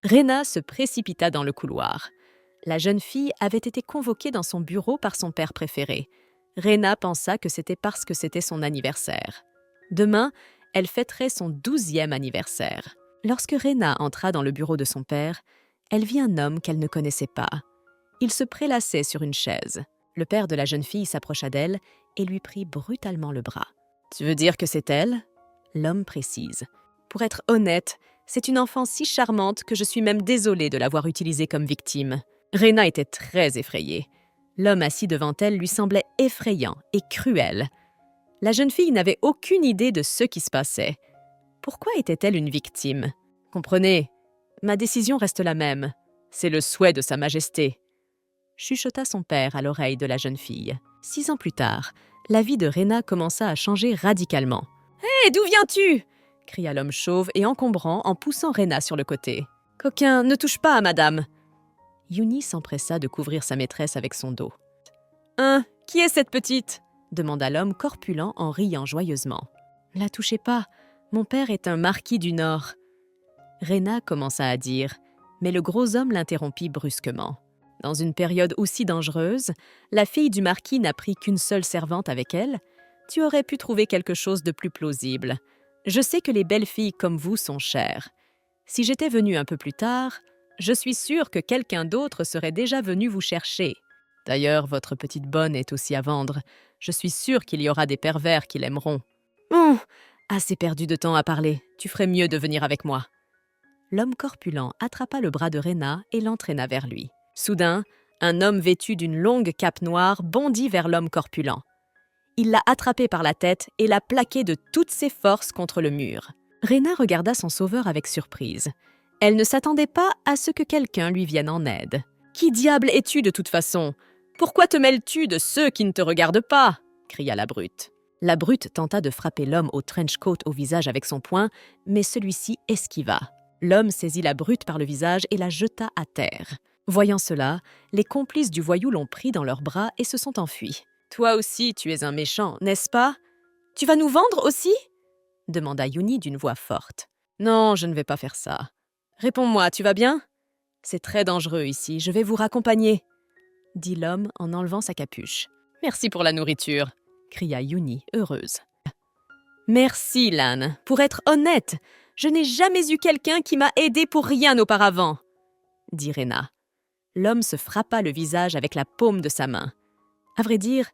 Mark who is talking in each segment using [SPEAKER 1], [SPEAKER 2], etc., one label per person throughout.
[SPEAKER 1] Rena se précipita dans le couloir. La jeune fille avait été convoquée dans son bureau par son père préféré. Rena pensa que c'était parce que c'était son anniversaire. Demain, elle fêterait son 12e anniversaire. Lorsque Rena entra dans le bureau de son père, elle vit un homme qu'elle ne connaissait pas. Il se prélassait sur une chaise. Le père de la jeune fille s'approcha d'elle et lui prit brutalement le bras. « Tu veux dire que c'est elle ?» L'homme précise. « Pour être honnête, c'est une enfant si charmante que je suis même désolée de l'avoir utilisée comme victime. » Rena était très effrayée. L'homme assis devant elle lui semblait effrayant et cruel. La jeune fille n'avait aucune idée de ce qui se passait. Pourquoi était-elle une victime? Comprenez, ma décision reste la même. C'est le souhait de Sa Majesté. Chuchota son père à l'oreille de la jeune fille. 6 ans plus tard, la vie de Rena commença à changer radicalement. « Hé, d'où viens-tu » cria l'homme chauve et encombrant en poussant Rena sur le côté. « Coquin, ne touche pas à madame !» Yuni s'empressa de couvrir sa maîtresse avec son dos. « Hein, qui est cette petite ?» demanda l'homme corpulent en riant joyeusement. « Ne la touchez pas, mon père est un marquis du Nord. » Rena commença à dire, mais le gros homme l'interrompit brusquement. Dans une période aussi dangereuse, la fille du marquis n'a pris qu'une seule servante avec elle. Tu aurais pu trouver quelque chose de plus plausible. Je sais que les belles filles comme vous sont chères. Si j'étais venue un peu plus tard, je suis sûre que quelqu'un d'autre serait déjà venu vous chercher. D'ailleurs, votre petite bonne est aussi à vendre. Je suis sûre qu'il y aura des pervers qui l'aimeront. Oh, assez perdu de temps à parler. Tu ferais mieux de venir avec moi. L'homme corpulent attrapa le bras de Rena et l'entraîna vers lui. Soudain, un homme vêtu d'une longue cape noire bondit vers l'homme corpulent. Il l'a attrapé par la tête et l'a plaqué de toutes ses forces contre le mur. Rena regarda son sauveur avec surprise. Elle ne s'attendait pas à ce que quelqu'un lui vienne en aide. « Qui diable es-tu de toute façon? Pourquoi te mêles-tu de ceux qui ne te regardent pas ?» cria la brute. La brute tenta de frapper l'homme au trench coat au visage avec son poing, mais celui-ci esquiva. L'homme saisit la brute par le visage et la jeta à terre. Voyant cela, les complices du voyou l'ont pris dans leurs bras et se sont enfuis. « Toi aussi, tu es un méchant, n'est-ce pas? Tu vas nous vendre aussi ?» demanda Yuni d'une voix forte. « Non, je ne vais pas faire ça. Réponds-moi, tu vas bien? C'est très dangereux ici, je vais vous raccompagner, » dit l'homme en enlevant sa capuche. « Merci pour la nourriture, » cria Yuni, heureuse. « Merci, Lan. Pour être honnête, je n'ai jamais eu quelqu'un qui m'a aidé pour rien auparavant, » dit Rena. L'homme se frappa le visage avec la paume de sa main. À vrai dire,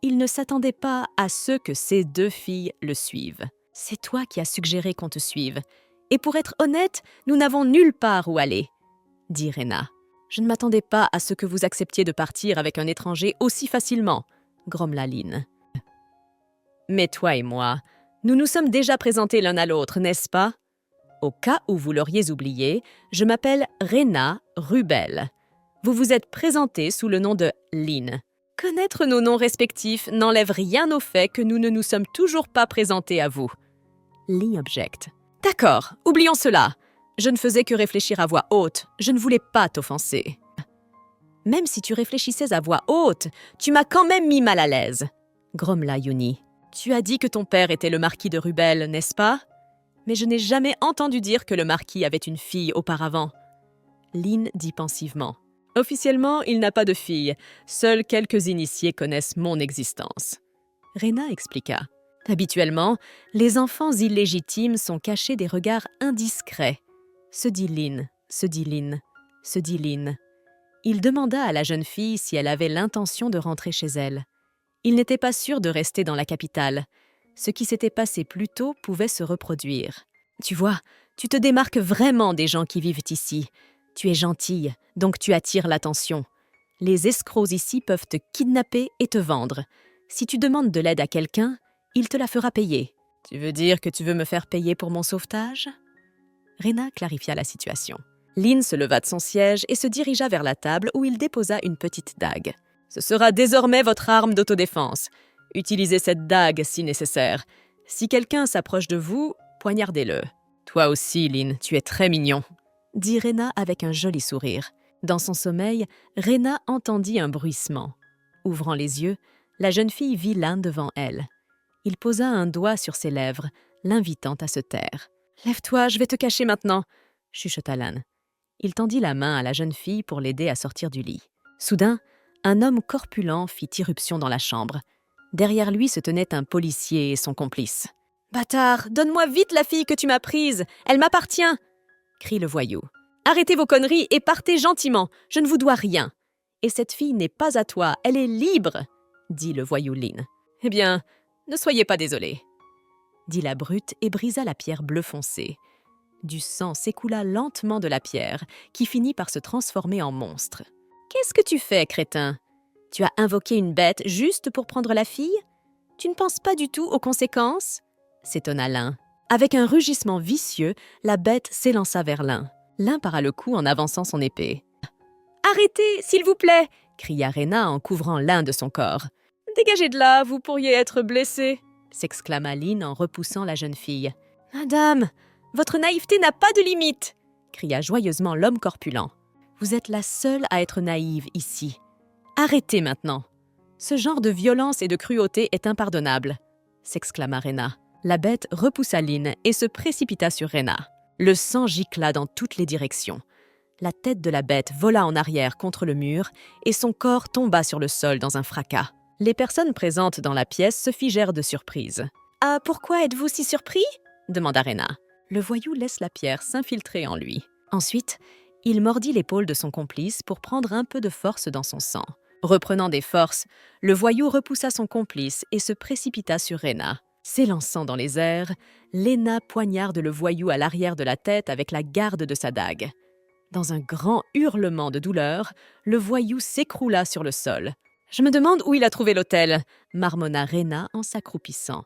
[SPEAKER 1] il ne s'attendait pas à ce que ces 2 filles le suivent. « C'est toi qui as suggéré qu'on te suive. Et pour être honnête, nous n'avons nulle part où aller, » dit Rena. « Je ne m'attendais pas à ce que vous acceptiez de partir avec un étranger aussi facilement, » grommela Lynn. « Mais toi et moi, nous nous sommes déjà présentés l'un à l'autre, n'est-ce pas? Au cas où vous l'auriez oublié, je m'appelle Rena Rubel. Vous vous êtes présenté sous le nom de Lynn. Connaître nos noms respectifs n'enlève rien au fait que nous ne nous sommes toujours pas présentés à vous. » Lynn objecte. « D'accord, oublions cela. Je ne faisais que réfléchir à voix haute. Je ne voulais pas t'offenser. » « Même si tu réfléchissais à voix haute, tu m'as quand même mis mal à l'aise, » grommela Yuni. « Tu as dit que ton père était le marquis de Rubel, n'est-ce pas? Mais je n'ai jamais entendu dire que le marquis avait une fille auparavant. » Lynn dit pensivement. « Officiellement, il n'a pas de fille. Seuls quelques initiés connaissent mon existence. » Rena expliqua. « Habituellement, les enfants illégitimes sont cachés des regards indiscrets. » Se dit Lynn, se dit Lynn, se dit Lynn. Il demanda à la jeune fille si elle avait l'intention de rentrer chez elle. Il n'était pas sûr de rester dans la capitale. Ce qui s'était passé plus tôt pouvait se reproduire. « Tu vois, tu te démarques vraiment des gens qui vivent ici. Tu es gentille, donc tu attires l'attention. Les escrocs ici peuvent te kidnapper et te vendre. Si tu demandes de l'aide à quelqu'un, il te la fera payer. Tu veux dire que tu veux me faire payer pour mon sauvetage ?» Rena clarifia la situation. Lynn se leva de son siège et se dirigea vers la table où il déposa une petite dague. « Ce sera désormais votre arme d'autodéfense. Utilisez cette dague si nécessaire. Si quelqu'un s'approche de vous, poignardez-le. »« Toi aussi, Lynn, tu es très mignon, » dit Rena avec un joli sourire. Dans son sommeil, Rena entendit un bruissement. Ouvrant les yeux, la jeune fille vit Lan devant elle. Il posa un doigt sur ses lèvres, l'invitant à se taire. « Lève-toi, je vais te cacher maintenant, » chuchota Lan. Il tendit la main à la jeune fille pour l'aider à sortir du lit. Soudain, un homme corpulent fit irruption dans la chambre. Derrière lui se tenait un policier et son complice. « Bâtard, donne-moi vite la fille que tu m'as prise, elle m'appartient !» crie le voyou. « Arrêtez vos conneries et partez gentiment, je ne vous dois rien. Et cette fille n'est pas à toi, elle est libre !» dit le voyou Lin. « Eh bien, ne soyez pas désolé, » dit la brute et brisa la pierre bleu foncé. Du sang s'écoula lentement de la pierre, qui finit par se transformer en monstre. « Qu'est-ce que tu fais, crétin ? Tu as invoqué une bête juste pour prendre la fille ? Tu ne penses pas du tout aux conséquences ?» s'étonna l'un. Avec un rugissement vicieux, la bête s'élança vers l'un. L'un para le coup en avançant son épée. « Arrêtez, s'il vous plaît !» cria Rena en couvrant l'un de son corps. « Dégagez de là, vous pourriez être blessé !» s'exclama Lin en repoussant la jeune fille. « Madame, votre naïveté n'a pas de limite !» cria joyeusement l'homme corpulent. « Vous êtes la seule à être naïve ici. Arrêtez maintenant. Ce genre de violence et de cruauté est impardonnable !» s'exclama Rena. La bête repoussa Lin et se précipita sur Rena. Le sang gicla dans toutes les directions. La tête de la bête vola en arrière contre le mur et son corps tomba sur le sol dans un fracas. Les personnes présentes dans la pièce se figèrent de surprise. « Ah, pourquoi êtes-vous si surpris ?» demanda Rena. Le voyou laisse la pierre s'infiltrer en lui. Ensuite, il mordit l'épaule de son complice pour prendre un peu de force dans son sang. Reprenant des forces, le voyou repoussa son complice et se précipita sur Rena. S'élançant dans les airs, Lena poignarde le voyou à l'arrière de la tête avec la garde de sa dague. Dans un grand hurlement de douleur, le voyou s'écroula sur le sol. « Je me demande où il a trouvé l'hôtel !» marmonna Rena en s'accroupissant.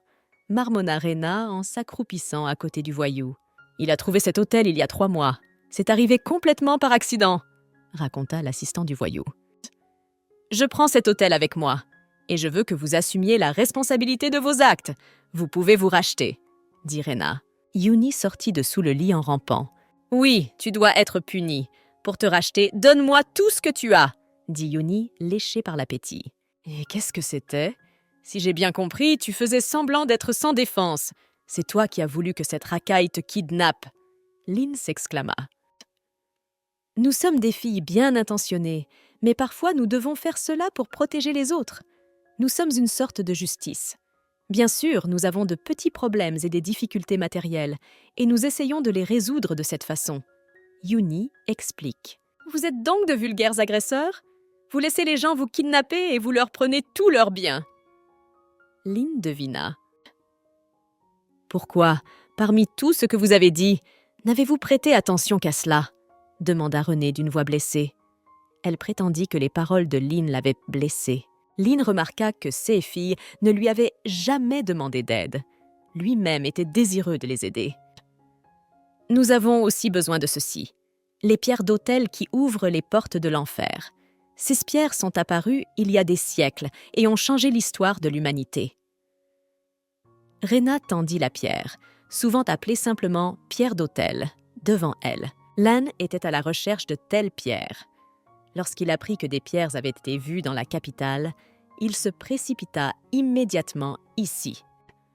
[SPEAKER 1] À côté du voyou. « Il a trouvé cet hôtel il y a 3 mois. C'est arrivé complètement par accident !» raconta l'assistant du voyou. « Je prends cet hôtel avec moi. Et je veux que vous assumiez la responsabilité de vos actes. Vous pouvez vous racheter, » dit Rena. Yuni sortit de sous le lit en rampant. « Oui, tu dois être puni. Pour te racheter, donne-moi tout ce que tu as, » dit Yuni, léché par l'appétit. « Et qu'est-ce que c'était ? Si j'ai bien compris, tu faisais semblant d'être sans défense. C'est toi qui as voulu que cette racaille te kidnappe. » Lin s'exclama. « Nous sommes des filles bien intentionnées, mais parfois nous devons faire cela pour protéger les autres. Nous sommes une sorte de justice. Bien sûr, nous avons de petits problèmes et des difficultés matérielles, et nous essayons de les résoudre de cette façon. » Yuni explique. « Vous êtes donc de vulgaires agresseurs ? Vous laissez les gens vous kidnapper et vous leur prenez tous leurs biens. » Lin devina. « Pourquoi, parmi tout ce que vous avez dit, n'avez-vous prêté attention qu'à cela ?» demanda Renée d'une voix blessée. Elle prétendit que les paroles de Lin l'avaient blessée. Lin remarqua que ses filles ne lui avaient jamais demandé d'aide. Lui-même était désireux de les aider. « Nous avons aussi besoin de ceci. Les pierres d'autel qui ouvrent les portes de l'enfer. Ces pierres sont apparues il y a des siècles et ont changé l'histoire de l'humanité. » Rena tendit la pierre, souvent appelée simplement pierre d'autel, devant elle. Lan était à la recherche de telles pierres. Lorsqu'il apprit que des pierres avaient été vues dans la capitale, il se précipita immédiatement ici.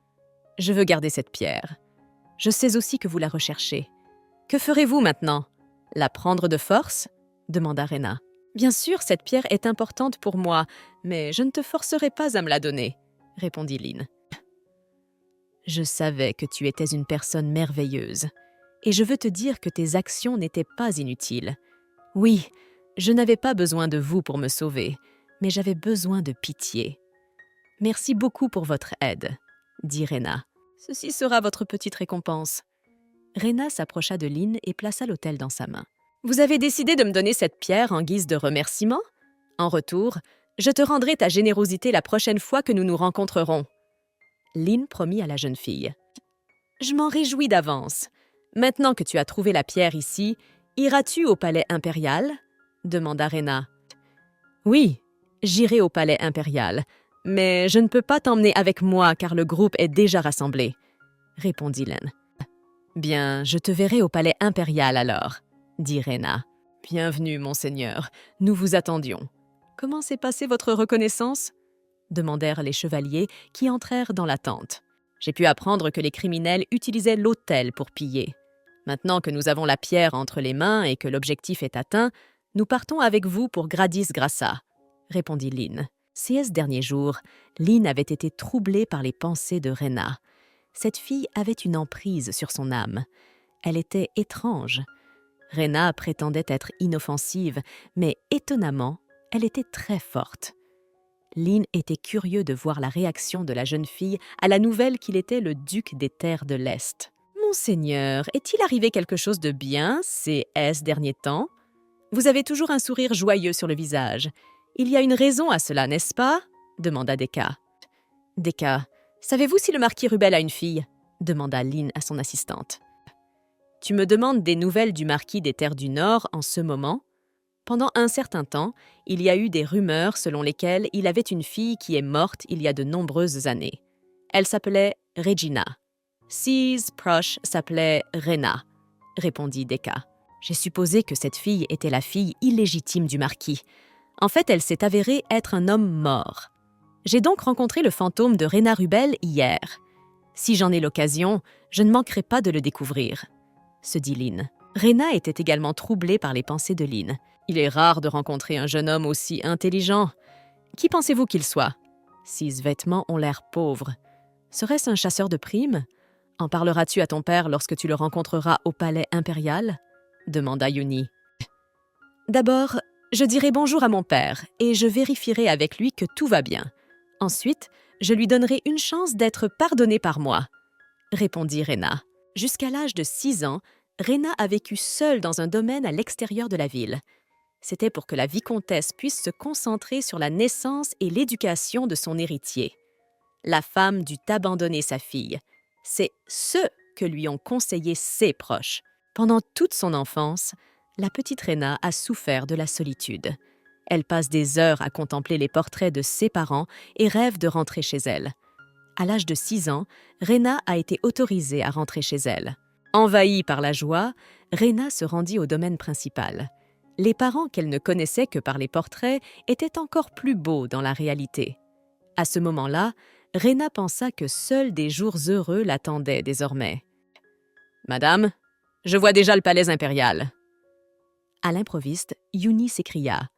[SPEAKER 1] « Je veux garder cette pierre. Je sais aussi que vous la recherchez. Que ferez-vous maintenant ? La prendre de force ?» demanda Rena. « Bien sûr, cette pierre est importante pour moi, mais je ne te forcerai pas à me la donner, » répondit Lin. « Je savais que tu étais une personne merveilleuse, et je veux te dire que tes actions n'étaient pas inutiles. Oui, je n'avais pas besoin de vous pour me sauver, mais j'avais besoin de pitié. Merci beaucoup pour votre aide, » dit Rena. « Ceci sera votre petite récompense. » Rena s'approcha de Lin et plaça l'autel dans sa main. « Vous avez décidé de me donner cette pierre en guise de remerciement ? En retour, je te rendrai ta générosité la prochaine fois que nous nous rencontrerons. » Lin promit à la jeune fille. « Je m'en réjouis d'avance. Maintenant que tu as trouvé la pierre ici, iras-tu au palais impérial ?» demanda Rena. « Oui, j'irai au palais impérial, mais je ne peux pas t'emmener avec moi car le groupe est déjà rassemblé, » répondit Lin. « Bien, je te verrai au palais impérial alors, » dit Rena. « Bienvenue, monseigneur, nous vous attendions. Comment s'est passée votre reconnaissance ?» demandèrent les chevaliers qui entrèrent dans la tente. « J'ai pu apprendre que les criminels utilisaient l'autel pour piller. Maintenant que nous avons la pierre entre les mains et que l'objectif est atteint, nous partons avec vous pour Gradis Grassa, répondit Lynn. Ces derniers jours, Lynn avait été troublée par les pensées de Rena. Cette fille avait une emprise sur son âme. Elle était étrange. Rena prétendait être inoffensive, mais étonnamment, elle était très forte. Lynn était curieux de voir la réaction de la jeune fille à la nouvelle qu'il était le duc des terres de l'Est. « Monseigneur, est-il arrivé quelque chose de bien ces derniers temps? Vous avez toujours un sourire joyeux sur le visage. Il y a une raison à cela, n'est-ce pas ?» demanda Decca. « Decca, savez-vous si le marquis Rubel a une fille ?» demanda Lynn à son assistante. « Tu me demandes des nouvelles du marquis des terres du Nord en ce moment ? Pendant un certain temps, il y a eu des rumeurs selon lesquelles il avait une fille qui est morte il y a de nombreuses années. Elle s'appelait Regina. Sise proche s'appelait Rena, répondit Decca. J'ai supposé que cette fille était la fille illégitime du marquis. En fait, elle s'est avérée être un homme mort. J'ai donc rencontré le fantôme de Rena Rubel hier. Si j'en ai l'occasion, je ne manquerai pas de le découvrir, se dit Lynn. Rena était également troublée par les pensées de Lynn. Il est rare de rencontrer un jeune homme aussi intelligent. Qui pensez-vous qu'il soit? Ses vêtements ont l'air pauvres. Serait-ce un chasseur de primes? En parleras-tu à ton père lorsque tu le rencontreras au palais impérial? Demanda Yuni. D'abord, je dirai bonjour à mon père et je vérifierai avec lui que tout va bien. Ensuite, je lui donnerai une chance d'être pardonné par moi, répondit Rena. Jusqu'à l'âge de 6 ans, Rena a vécu seule dans un domaine à l'extérieur de la ville. C'était pour que la vicomtesse puisse se concentrer sur la naissance et l'éducation de son héritier. La femme dut abandonner sa fille. C'est ce que lui ont conseillé ses proches. Pendant toute son enfance, la petite Rena a souffert de la solitude. Elle passe des heures à contempler les portraits de ses parents et rêve de rentrer chez elle. À l'âge de 6 ans, Rena a été autorisée à rentrer chez elle. Envahie par la joie, Rena se rendit au domaine principal. Les parents qu'elle ne connaissait que par les portraits étaient encore plus beaux dans la réalité. À ce moment-là, Rena pensa que seuls des jours heureux l'attendaient désormais. « Madame, je vois déjà le palais impérial. » À l'improviste, Yuni s'écria.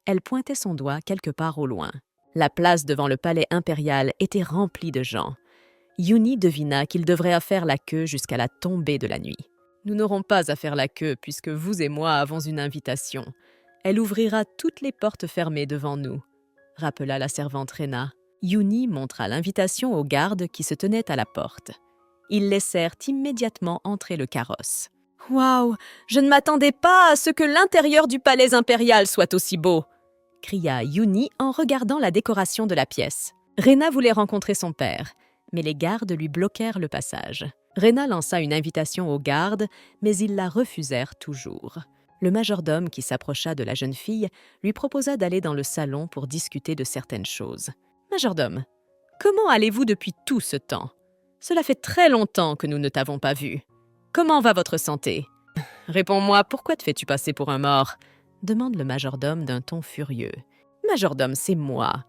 [SPEAKER 1] Elle pointait son doigt quelque part au loin. La place devant le palais impérial était remplie de gens. Yuni devina qu'il devrait faire la queue jusqu'à la tombée de la nuit. « Nous n'aurons pas à faire la queue puisque vous et moi avons une invitation. Elle ouvrira toutes les portes fermées devant nous, » rappela la servante Rena. Yuni montra l'invitation aux gardes qui se tenaient à la porte. Ils laissèrent immédiatement entrer le carrosse. « Waouh! Je ne m'attendais pas à ce que l'intérieur du palais impérial soit aussi beau !» cria Yuni en regardant la décoration de la pièce. Rena voulait rencontrer son père, mais les gardes lui bloquèrent le passage. Rena lança une invitation aux gardes, mais ils la refusèrent toujours. Le majordome qui s'approcha de la jeune fille lui proposa d'aller dans le salon pour discuter de certaines choses. « Majordome, comment allez-vous depuis tout ce temps? Cela fait très longtemps que nous ne t'avons pas vu. Comment va votre santé? Réponds-moi, pourquoi te fais-tu passer pour un mort? » demande le majordome d'un ton furieux. « Majordome, c'est moi.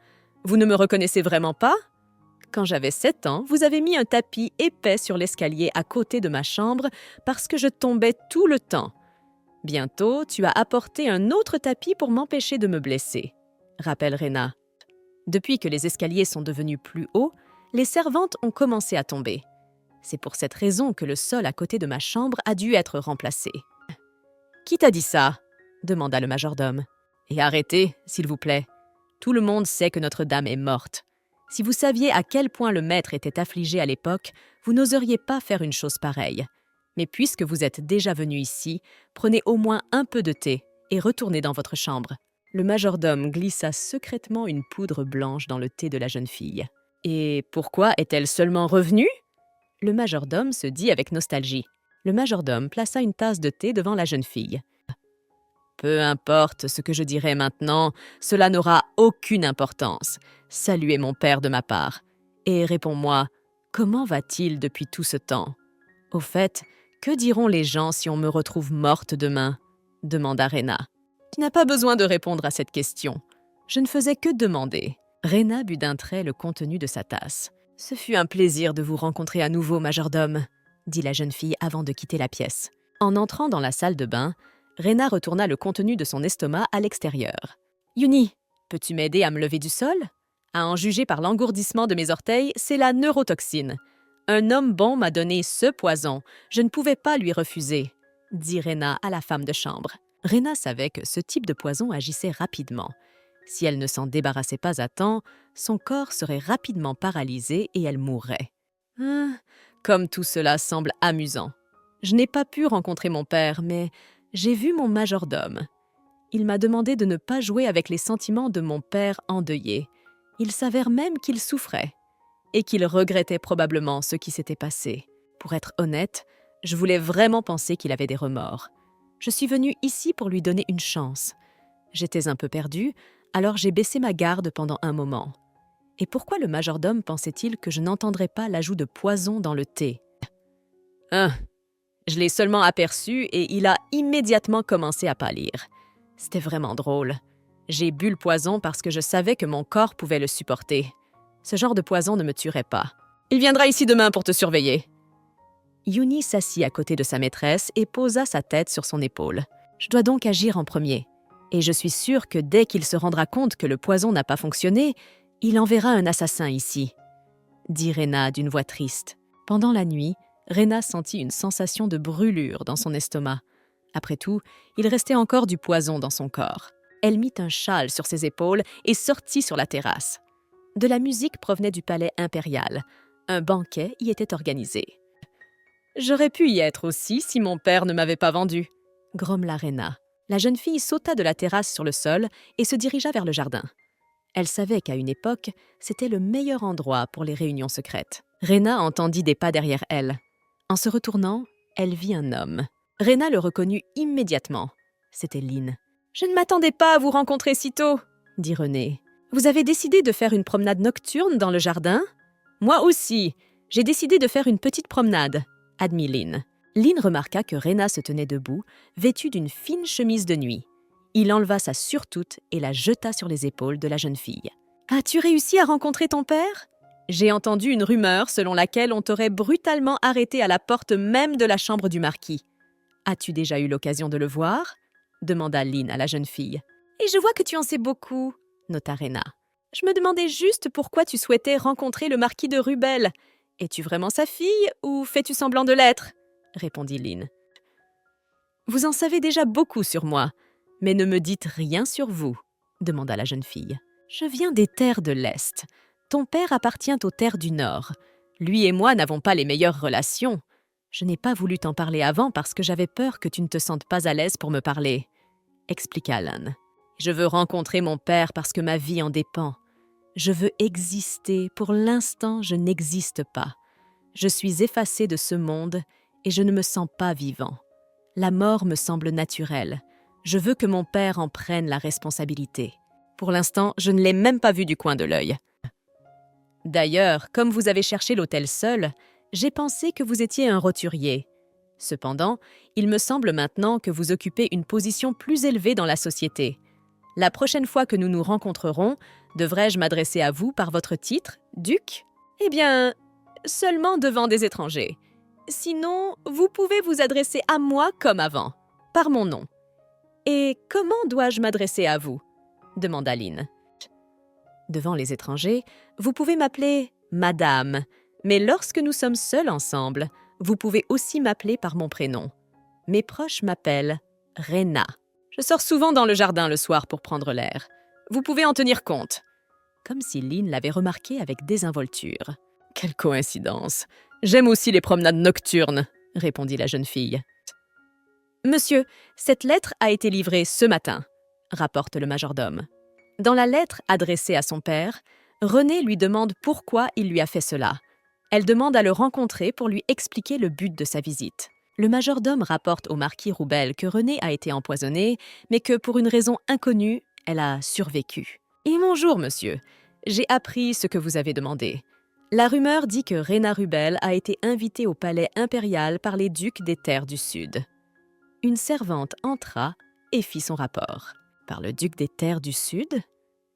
[SPEAKER 1] Vous ne me reconnaissez vraiment pas? Quand j'avais 7 ans, vous avez mis un tapis épais sur l'escalier à côté de ma chambre parce que je tombais tout le temps. Bientôt, tu as apporté un autre tapis pour m'empêcher de me blesser, » rappelle Rena. Depuis que les escaliers sont devenus plus hauts, les servantes ont commencé à tomber. C'est pour cette raison que le sol à côté de ma chambre a dû être remplacé. « Qui t'a dit ça? » demanda le majordome. « Et arrêtez, s'il vous plaît. Tout le monde sait que Notre-Dame est morte. Si vous saviez à quel point le maître était affligé à l'époque, vous n'oseriez pas faire une chose pareille. Mais puisque vous êtes déjà venu ici, prenez au moins un peu de thé et retournez dans votre chambre. » Le majordome glissa secrètement une poudre blanche dans le thé de la jeune fille. « Et pourquoi est-elle seulement revenue ?» Le majordome se dit avec nostalgie. Le majordome plaça une tasse de thé devant la jeune fille. « Peu importe ce que je dirai maintenant, cela n'aura aucune importance. Saluez mon père de ma part. Et réponds-moi, comment va-t-il depuis tout ce temps? Au fait, que diront les gens si on me retrouve morte demain? » demanda Rena. « Tu n'as pas besoin de répondre à cette question. Je ne faisais que demander. » Rena but d'un trait le contenu de sa tasse. « Ce fut un plaisir de vous rencontrer à nouveau, majordome, » dit la jeune fille avant de quitter la pièce. En entrant dans la salle de bain, Rena retourna le contenu de son estomac à l'extérieur. « Yuni, peux-tu m'aider à me lever du sol? À en juger par l'engourdissement de mes orteils, c'est la neurotoxine. Un homme bon m'a donné ce poison. Je ne pouvais pas lui refuser, » dit Rena à la femme de chambre. Rena savait que ce type de poison agissait rapidement. Si elle ne s'en débarrassait pas à temps, son corps serait rapidement paralysé et elle mourrait. Comme tout cela semble amusant. Je n'ai pas pu rencontrer mon père, mais j'ai vu mon majordome. Il m'a demandé de ne pas jouer avec les sentiments de mon père endeuillé. Il s'avère même qu'il souffrait et qu'il regrettait probablement ce qui s'était passé. Pour être honnête, je voulais vraiment penser qu'il avait des remords. Je suis venue ici pour lui donner une chance. J'étais un peu perdue, alors j'ai baissé ma garde pendant un moment. Et pourquoi le majordome pensait-il que je n'entendrais pas l'ajout de poison dans le thé? Je l'ai seulement aperçu et il a immédiatement commencé à pâlir. C'était vraiment drôle. J'ai bu le poison parce que je savais que mon corps pouvait le supporter. Ce genre de poison ne me tuerait pas. Il viendra ici demain pour te surveiller. Yuni s'assit à côté de sa maîtresse et posa sa tête sur son épaule. Je dois donc agir en premier. Et je suis sûre que dès qu'il se rendra compte que le poison n'a pas fonctionné, il enverra un assassin ici, dit Rena d'une voix triste. Pendant la nuit, Rena sentit une sensation de brûlure dans son estomac. Après tout, il restait encore du poison dans son corps. Elle mit un châle sur ses épaules et sortit sur la terrasse. De la musique provenait du palais impérial. Un banquet y était organisé. « J'aurais pu y être aussi si mon père ne m'avait pas vendu, » grommela Rena. La jeune fille sauta de la terrasse sur le sol et se dirigea vers le jardin. Elle savait qu'à une époque, c'était le meilleur endroit pour les réunions secrètes. Rena entendit des pas derrière elle. En se retournant, elle vit un homme. Rena le reconnut immédiatement. C'était Lynn. « Je ne m'attendais pas à vous rencontrer si tôt, » dit René. « Vous avez décidé de faire une promenade nocturne dans le jardin? »« Moi aussi, j'ai décidé de faire une petite promenade, » admit Lynn. Lynn remarqua que Rena se tenait debout, vêtue d'une fine chemise de nuit. Il enleva sa surtout et la jeta sur les épaules de la jeune fille. « As-tu réussi à rencontrer ton père? J'ai entendu une rumeur selon laquelle on t'aurait brutalement arrêté à la porte même de la chambre du marquis. As-tu déjà eu l'occasion de le voir? » demanda Lynn à la jeune fille. « Et je vois que tu en sais beaucoup, » nota Rena. « Je me demandais juste pourquoi tu souhaitais rencontrer le marquis de Rubel. Es-tu vraiment sa fille ou fais-tu semblant de l'être ?» répondit Lynn. « Vous en savez déjà beaucoup sur moi, mais ne me dites rien sur vous, » demanda la jeune fille. « Je viens des terres de l'Est. Ton père appartient aux terres du Nord. Lui et moi n'avons pas les meilleures relations. Je n'ai pas voulu t'en parler avant parce que j'avais peur que tu ne te sentes pas à l'aise pour me parler, » expliqua Alan. « Je veux rencontrer mon père parce que ma vie en dépend. Je veux exister. Pour l'instant, je n'existe pas. Je suis effacée de ce monde et je ne me sens pas vivant. La mort me semble naturelle. Je veux que mon père en prenne la responsabilité. Pour l'instant, je ne l'ai même pas vu du coin de l'œil. D'ailleurs, comme vous avez cherché l'hôtel seul, j'ai pensé que vous étiez un roturier. Cependant, il me semble maintenant que vous occupez une position plus élevée dans la société. La prochaine fois que nous nous rencontrerons, devrais-je m'adresser à vous par votre titre, duc? Eh bien, seulement devant des étrangers. Sinon, vous pouvez vous adresser à moi comme avant, par mon nom. Et comment dois-je m'adresser à vous? Demanda Lynn. Devant les étrangers, vous pouvez m'appeler Madame, mais lorsque nous sommes seuls ensemble, vous pouvez aussi m'appeler par mon prénom. Mes proches m'appellent Rena. Je sors souvent dans le jardin le soir pour prendre l'air. Vous pouvez en tenir compte. Comme si Lynn l'avait remarqué avec désinvolture. Quelle coïncidence! J'aime aussi les promenades nocturnes, répondit la jeune fille. Monsieur, cette lettre a été livrée ce matin, rapporte le majordome. Dans la lettre adressée à son père, René lui demande pourquoi il lui a fait cela. Elle demande à le rencontrer pour lui expliquer le but de sa visite. Le majordome rapporte au marquis Roubel que René a été empoisonnée, mais que pour une raison inconnue, elle a survécu. Et bonjour, monsieur. J'ai appris ce que vous avez demandé. La rumeur dit que Rena Rubel a été invitée au palais impérial par les ducs des terres du Sud. Une servante entra et fit son rapport. Par le duc des terres du Sud?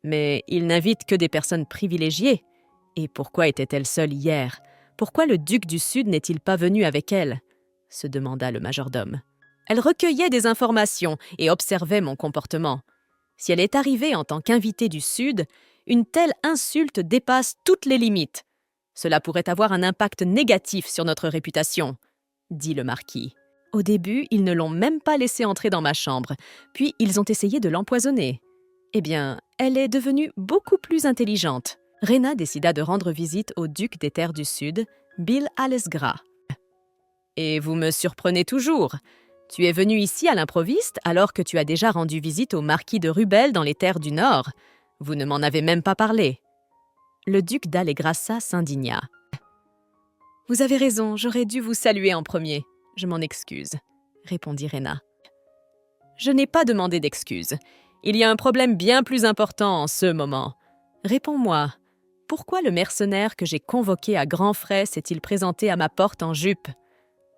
[SPEAKER 1] Mais il n'invite que des personnes privilégiées. Et pourquoi était-elle seule hier? Pourquoi le duc du Sud n'est-il pas venu avec elle? Se demanda le majordome. Elle recueillait des informations et observait mon comportement. Si elle est arrivée en tant qu'invitée du Sud, une telle insulte dépasse toutes les limites. Cela pourrait avoir un impact négatif sur notre réputation, dit le marquis. Au début, ils ne l'ont même pas laissée entrer dans ma chambre, puis ils ont essayé de l'empoisonner. Eh bien, elle est devenue beaucoup plus intelligente. Rena décida de rendre visite au duc des Terres du Sud, Bill Alesgras. « Et vous me surprenez toujours. Tu es venu ici à l'improviste alors que tu as déjà rendu visite au marquis de Rubel dans les Terres du Nord. Vous ne m'en avez même pas parlé. » Le duc d'Alegrassa s'indigna. « Vous avez raison, j'aurais dû vous saluer en premier. Je m'en excuse, » répondit Rena. « Je n'ai pas demandé d'excuses. Il y a un problème bien plus important en ce moment. Réponds-moi, pourquoi le mercenaire que j'ai convoqué à grands frais s'est-il présenté à ma porte en jupe ?»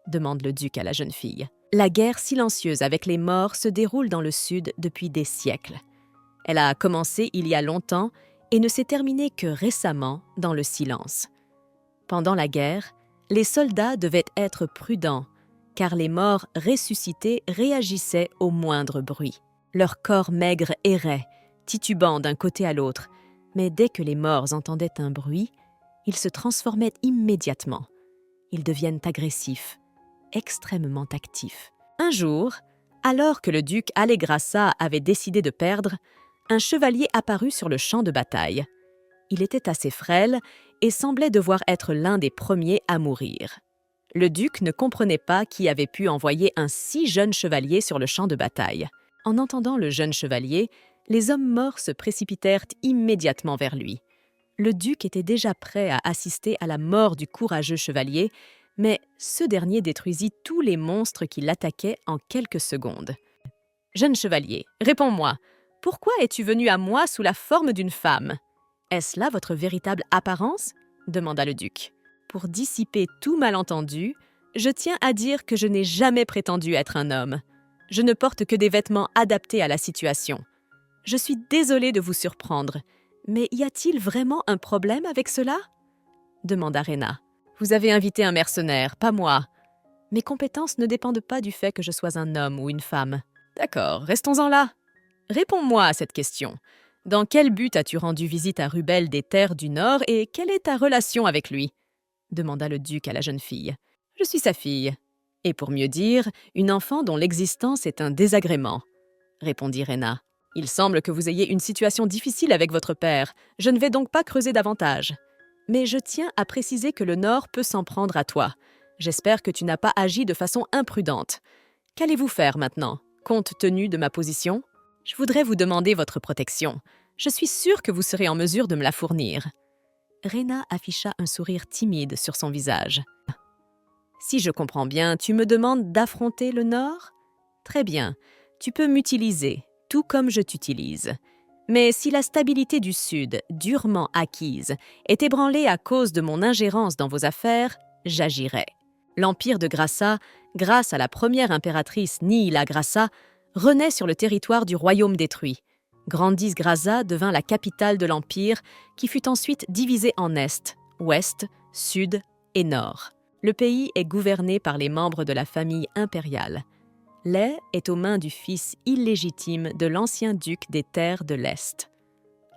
[SPEAKER 1] demande le duc à la jeune fille. La guerre silencieuse avec les morts se déroule dans le Sud depuis des siècles. Elle a commencé il y a longtemps et ne s'est terminée que récemment dans le silence. Pendant la guerre, les soldats devaient être prudents, car les morts ressuscités réagissaient au moindre bruit. Leurs corps maigres erraient, titubant d'un côté à l'autre, mais dès que les morts entendaient un bruit, ils se transformaient immédiatement. Ils deviennent agressifs, extrêmement actifs. Un jour, alors que le duc Alegrassa avait décidé de perdre, un chevalier apparut sur le champ de bataille. Il était assez frêle et semblait devoir être l'un des premiers à mourir. Le duc ne comprenait pas qui avait pu envoyer un si jeune chevalier sur le champ de bataille. En entendant le jeune chevalier, les hommes morts se précipitèrent immédiatement vers lui. Le duc était déjà prêt à assister à la mort du courageux chevalier, mais ce dernier détruisit tous les monstres qui l'attaquaient en quelques secondes. « Jeune chevalier, réponds-moi, pourquoi es-tu venu à moi sous la forme d'une femme ? Est-ce là votre véritable apparence ?» demanda le duc. « Pour dissiper tout malentendu, je tiens à dire que je n'ai jamais prétendu être un homme. Je ne porte que des vêtements adaptés à la situation. Je suis désolée de vous surprendre, mais y a-t-il vraiment un problème avec cela ?» demanda Rena. « Vous avez invité un mercenaire, pas moi. Mes compétences ne dépendent pas du fait que je sois un homme ou une femme. » « D'accord, restons-en là. Réponds-moi à cette question. Dans quel but as-tu rendu visite à Rubel des Terres du Nord et quelle est ta relation avec lui ?» demanda le duc à la jeune fille. « Je suis sa fille. Et pour mieux dire, une enfant dont l'existence est un désagrément, » répondit Rena. « Il semble que vous ayez une situation difficile avec votre père. Je ne vais donc pas creuser davantage. Mais je tiens à préciser que le Nord peut s'en prendre à toi. J'espère que tu n'as pas agi de façon imprudente. Qu'allez-vous faire maintenant, compte tenu de ma position ? Je voudrais vous demander votre protection. Je suis sûre que vous serez en mesure de me la fournir. » Rena afficha un sourire timide sur son visage. « Si je comprends bien, tu me demandes d'affronter le Nord ? Très bien, tu peux m'utiliser, tout comme je t'utilise. Mais si la stabilité du Sud, durement acquise, est ébranlée à cause de mon ingérence dans vos affaires, j'agirai. L'empire de Grassa, grâce à la première impératrice Nihila Grassa, renaît sur le territoire du royaume détruit. Grandis Grassa devint la capitale de l'empire qui fut ensuite divisé en Est, Ouest, Sud et Nord. Le pays est gouverné par les membres de la famille impériale. Lei est aux mains du fils illégitime de l'ancien duc des Terres de l'Est.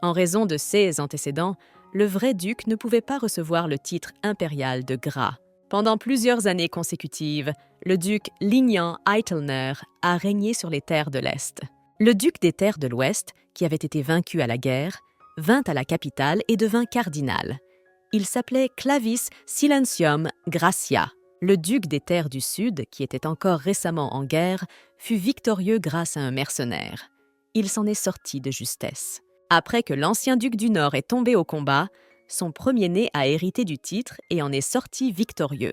[SPEAKER 1] En raison de ses antécédents, le vrai duc ne pouvait pas recevoir le titre impérial de Gras. Pendant plusieurs années consécutives, le duc Lignan Eitelner a régné sur les terres de l'Est. Le duc des Terres de l'Ouest, qui avait été vaincu à la guerre, vint à la capitale et devint cardinal. Il s'appelait Clavis Silentium Gracia. Le duc des Terres du Sud, qui était encore récemment en guerre, fut victorieux grâce à un mercenaire. Il s'en est sorti de justesse. Après que l'ancien duc du Nord est tombé au combat, son premier-né a hérité du titre et en est sorti victorieux.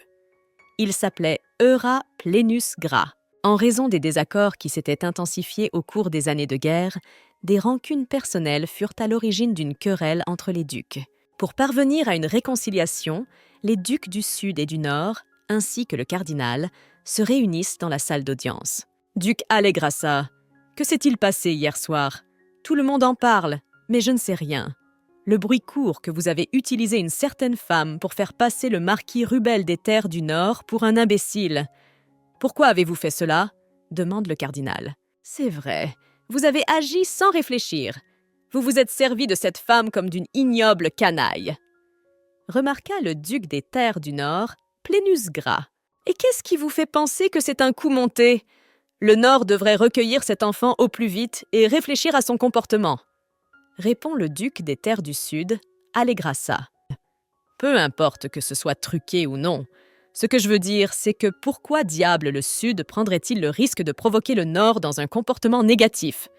[SPEAKER 1] Il s'appelait Eura Plenus Gras. En raison des désaccords qui s'étaient intensifiés au cours des années de guerre, des rancunes personnelles furent à l'origine d'une querelle entre les ducs. Pour parvenir à une réconciliation, les ducs du Sud et du Nord, ainsi que le cardinal, se réunissent dans la salle d'audience. « Duc Alegrassa, que s'est-il passé hier soir ? Tout le monde en parle, mais je ne sais rien. Le bruit court que vous avez utilisé une certaine femme pour faire passer le marquis Rubel des Terres du Nord pour un imbécile. Pourquoi avez-vous fait cela ? demande le cardinal. C'est vrai, vous avez agi sans réfléchir. Vous vous êtes servi de cette femme comme d'une ignoble canaille. Remarqua le duc des terres du Nord, Plénus Gras. Et qu'est-ce qui vous fait penser que c'est un coup monté? Le Nord devrait recueillir cet enfant au plus vite et réfléchir à son comportement. Répond le duc des terres du Sud, Allegrassa. Peu importe que ce soit truqué ou non. Ce que je veux dire, c'est que pourquoi diable le Sud prendrait-il le risque de provoquer le Nord dans un comportement négatif?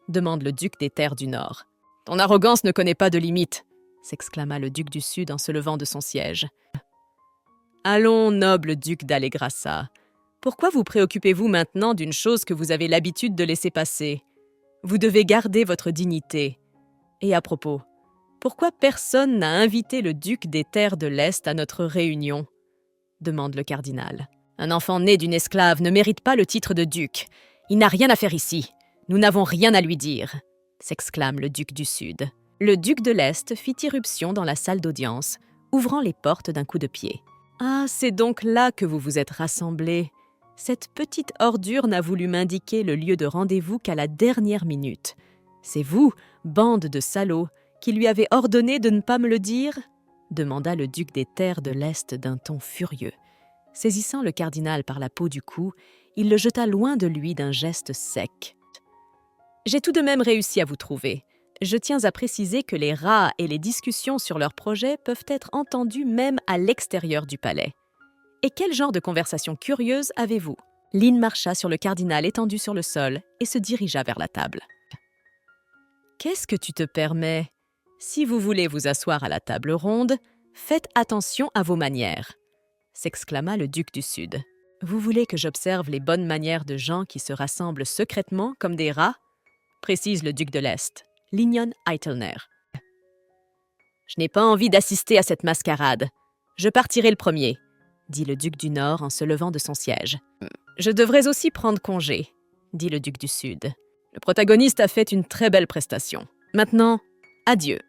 [SPEAKER 1] Demande le duc des terres du Nord. Ton arrogance ne connaît pas de limite, s'exclama le duc du Sud en se levant de son siège. Allons, noble duc d'Allegrassa, pourquoi vous préoccupez-vous maintenant d'une chose que vous avez l'habitude de laisser passer? Vous devez garder votre dignité. Et à propos, pourquoi personne n'a invité le duc des terres de l'Est à notre réunion? Demande le cardinal. Un enfant né d'une esclave ne mérite pas le titre de duc. Il n'a rien à faire ici. Nous n'avons rien à lui dire, s'exclame le duc du Sud. Le duc de l'Est fit irruption dans la salle d'audience, ouvrant les portes d'un coup de pied. Ah, c'est donc là que vous vous êtes rassemblés. Cette petite ordure n'a voulu m'indiquer le lieu de rendez-vous qu'à la dernière minute. C'est vous, bande de salauds, qui lui avez ordonné de ne pas me le dire? Demanda le duc des terres de l'Est d'un ton furieux. Saisissant le cardinal par la peau du cou, il le jeta loin de lui d'un geste sec. J'ai tout de même réussi à vous trouver. Je tiens à préciser que les rats et les discussions sur leurs projets peuvent être entendus même à l'extérieur du palais. Et quel genre de conversation curieuse avez-vous? Lynn marcha sur le cardinal étendu sur le sol et se dirigea vers la table. Qu'est-ce que tu te permets? Si vous voulez vous asseoir à la table ronde, faites attention à vos manières, s'exclama le duc du Sud. Vous voulez que j'observe les bonnes manières de gens qui se rassemblent secrètement comme des rats? Précise le duc de l'Est, Lignon Eitelner. Je n'ai pas envie d'assister à cette mascarade. Je partirai le premier, dit le duc du Nord en se levant de son siège. Je devrais aussi prendre congé, dit le duc du Sud. Le protagoniste a fait une très belle prestation. Maintenant, adieu.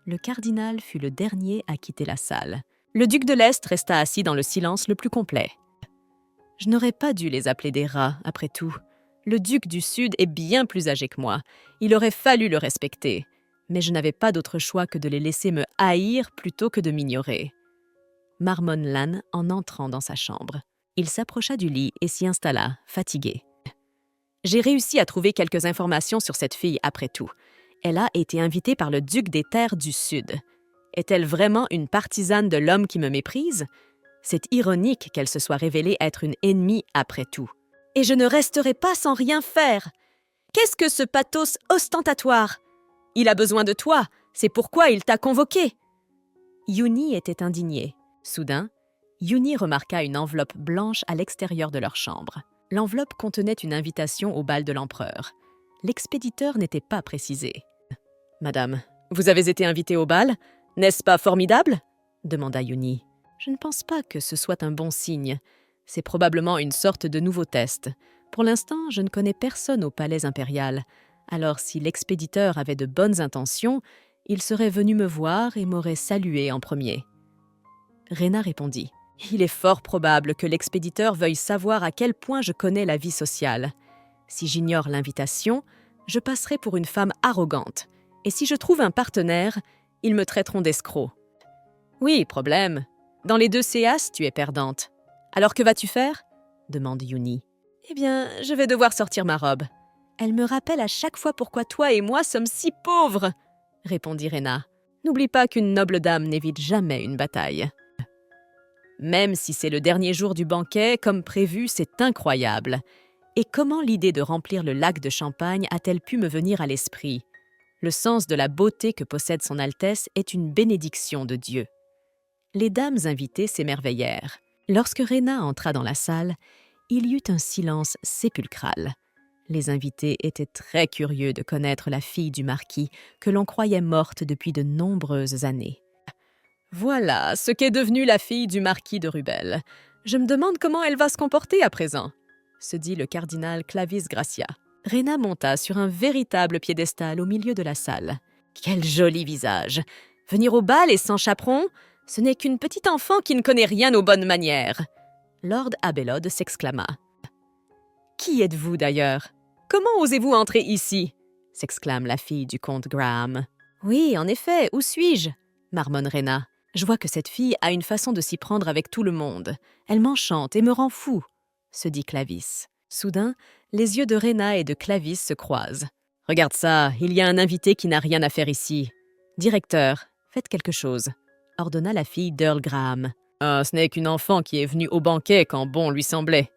[SPEAKER 1] Le cardinal fut le dernier à quitter la salle. Le duc de l'Est resta assis dans le silence le plus complet. Je n'aurais pas dû les appeler des rats, après tout. Le duc du Sud est bien plus âgé que moi. Il aurait fallu le respecter. Mais je n'avais pas d'autre choix que de les laisser me haïr plutôt que de m'ignorer. Marmonne l'âne en entrant dans sa chambre. Il s'approcha du lit et s'y installa, fatigué. J'ai réussi à trouver quelques informations sur cette fille après tout. Elle a été invitée par le duc des terres du Sud. Est-elle vraiment une partisane de l'homme qui me méprise? C'est ironique qu'elle se soit révélée être une ennemie après tout. Et je ne resterai pas sans rien faire. Qu'est-ce que ce pathos ostentatoire? Il a besoin de toi, c'est pourquoi il t'a convoqué. Yuni était indignée. Soudain, Yuni remarqua une enveloppe blanche à l'extérieur de leur chambre. L'enveloppe contenait une invitation au bal de l'empereur. L'expéditeur n'était pas précisé. « Madame, vous avez été invitée au bal? N'est-ce pas formidable ?» demanda Yuni. « Je ne pense pas que ce soit un bon signe. C'est probablement une sorte de nouveau test. Pour l'instant, je ne connais personne au palais impérial. Alors si l'expéditeur avait de bonnes intentions, il serait venu me voir et m'aurait salué en premier. » Rhéna répondit. « Il est fort probable que l'expéditeur veuille savoir à quel point je connais la vie sociale. Si j'ignore l'invitation, je passerai pour une femme arrogante. Et si je trouve un partenaire, ils me traiteront d'escroc. »« Oui, problème. Dans les deux séances, tu es perdante. Alors que vas-tu faire ?» demande Yuni. « Eh bien, je vais devoir sortir ma robe. Elle me rappelle à chaque fois pourquoi toi et moi sommes si pauvres, » répondit Rhéna. « N'oublie pas qu'une noble dame n'évite jamais une bataille. » Même si c'est le dernier jour du banquet, comme prévu, c'est incroyable. Et comment l'idée de remplir le lac de champagne a-t-elle pu me venir à l'esprit? Le sens de la beauté que possède son Altesse est une bénédiction de Dieu. Les dames invitées s'émerveillèrent. Lorsque Rhéna entra dans la salle, il y eut un silence sépulcral. Les invités étaient très curieux de connaître la fille du marquis que l'on croyait morte depuis de nombreuses années. Voilà ce qu'est devenue la fille du marquis de Rubel. Je me demande comment elle va se comporter à présent, se dit le cardinal Clavis Gracia. Rhéna monta sur un véritable piédestal au milieu de la salle. Quel joli visage! Venir au bal et sans chaperon, ce n'est qu'une petite enfant qui ne connaît rien aux bonnes manières. Lord Abelode s'exclama. « Qui êtes-vous d'ailleurs? Comment osez-vous entrer ici? S'exclame la fille du comte Graham. Oui, en effet, où suis-je? Marmonne Rena. Je vois que cette fille a une façon de s'y prendre avec tout le monde. Elle m'enchante et me rend fou, se dit Clavis. Soudain, les yeux de Rena et de Clavis se croisent. Regarde ça, il y a un invité qui n'a rien à faire ici. Directeur, faites quelque chose, ordonna la fille d'Earl Graham. Ce n'est qu'une enfant qui est venue au banquet quand bon lui semblait.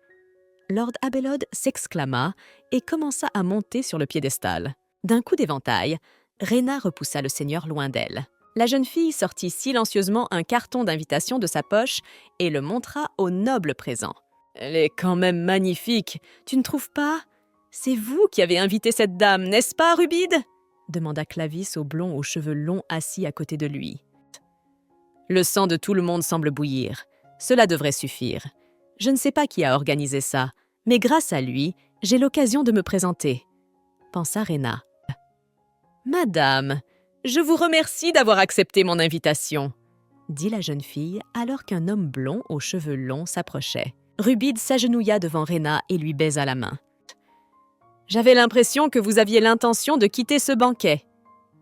[SPEAKER 1] Lord Abelode s'exclama et commença à monter sur le piédestal. D'un coup d'éventail, Rena repoussa le seigneur loin d'elle. La jeune fille sortit silencieusement un carton d'invitation de sa poche et le montra au noble présent. « Elle est quand même magnifique, tu ne trouves pas? C'est vous qui avez invité cette dame, n'est-ce pas, Rubide ?» demanda Clavis au blond aux cheveux longs assis à côté de lui. Le sang de tout le monde semble bouillir. Cela devrait suffire. Je ne sais pas qui a organisé ça, mais grâce à lui, j'ai l'occasion de me présenter, pensa Rena. Madame, je vous remercie d'avoir accepté mon invitation, dit la jeune fille alors qu'un homme blond aux cheveux longs s'approchait. Rubide s'agenouilla devant Rena et lui baisa la main. J'avais l'impression que vous aviez l'intention de quitter ce banquet,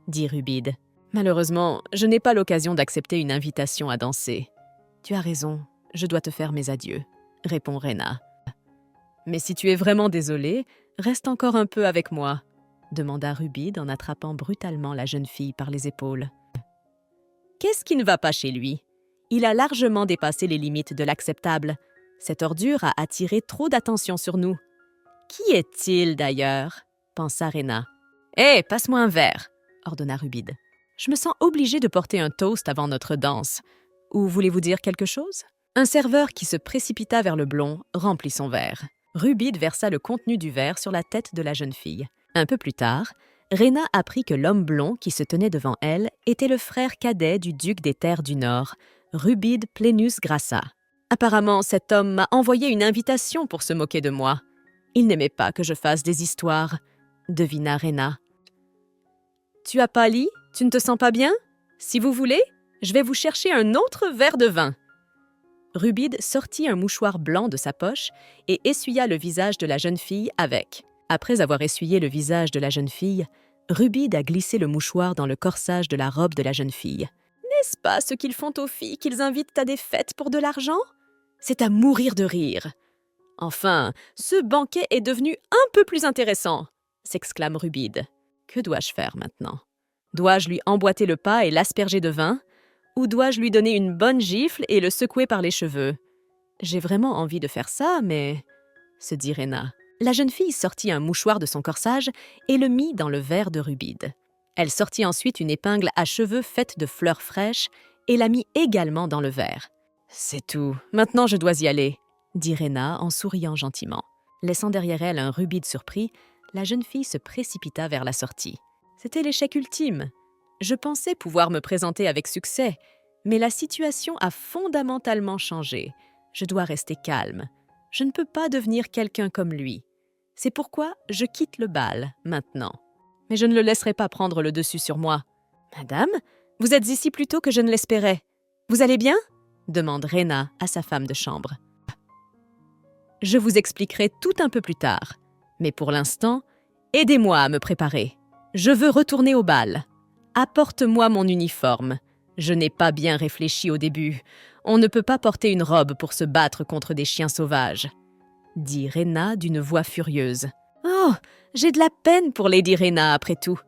[SPEAKER 1] dit Rubide. Malheureusement, je n'ai pas l'occasion d'accepter une invitation à danser. Tu as raison, je dois te faire mes adieux, répond Rena. Mais si tu es vraiment désolée, reste encore un peu avec moi, demanda Rubide en attrapant brutalement la jeune fille par les épaules. Qu'est-ce qui ne va pas chez lui? Il a largement dépassé les limites de l'acceptable. Cette ordure a attiré trop d'attention sur nous. Qui est-il d'ailleurs? Pensa Rena. Hé, passe-moi un verre, ordonna Rubide. Je me sens obligée de porter un toast avant notre danse. Ou voulez-vous dire quelque chose? Un serveur qui se précipita vers le blond remplit son verre. Rubide versa le contenu du verre sur la tête de la jeune fille. Un peu plus tard, Rena apprit que l'homme blond qui se tenait devant elle était le frère cadet du duc des Terres du Nord, Rubide Plenus Grassa. Apparemment, cet homme m'a envoyé une invitation pour se moquer de moi. Il n'aimait pas que je fasse des histoires, devina Rena. Tu as pâli? Tu ne te sens pas bien? Si vous voulez, je vais vous chercher un autre verre de vin. Rubide sortit un mouchoir blanc de sa poche et essuya le visage de la jeune fille avec. Après avoir essuyé le visage de la jeune fille, Rubide a glissé le mouchoir dans le corsage de la robe de la jeune fille. N'est-ce pas ce qu'ils font aux filles qu'ils invitent à des fêtes pour de l'argent? C'est à mourir de rire. Enfin, ce banquet est devenu un peu plus intéressant, s'exclame Rubide. Que dois-je faire maintenant? Dois-je lui emboîter le pas et l'asperger de vin? Ou dois-je lui donner une bonne gifle et le secouer par les cheveux? J'ai vraiment envie de faire ça, mais... se dit Rena. La jeune fille sortit un mouchoir de son corsage et le mit dans le verre de Rubide. Elle sortit ensuite une épingle à cheveux faite de fleurs fraîches et la mit également dans le verre. « C'est tout, maintenant je dois y aller », dit Rena en souriant gentiment. Laissant derrière elle un Rubide surpris, la jeune fille se précipita vers la sortie. C'était l'échec ultime. Je pensais pouvoir me présenter avec succès, mais la situation a fondamentalement changé. Je dois rester calme. Je ne peux pas devenir quelqu'un comme lui. C'est pourquoi je quitte le bal, maintenant. Mais je ne le laisserai pas prendre le dessus sur moi. « Madame, vous êtes ici plus tôt que je ne l'espérais. Vous allez bien ?» demande Rena à sa femme de chambre. « Je vous expliquerai tout un peu plus tard. Mais pour l'instant, aidez-moi à me préparer. Je veux retourner au bal. Apporte-moi mon uniforme. Je n'ai pas bien réfléchi au début. On ne peut pas porter une robe pour se battre contre des chiens sauvages, » dit Rena d'une voix furieuse. « Oh, j'ai de la peine pour Lady Rena après tout.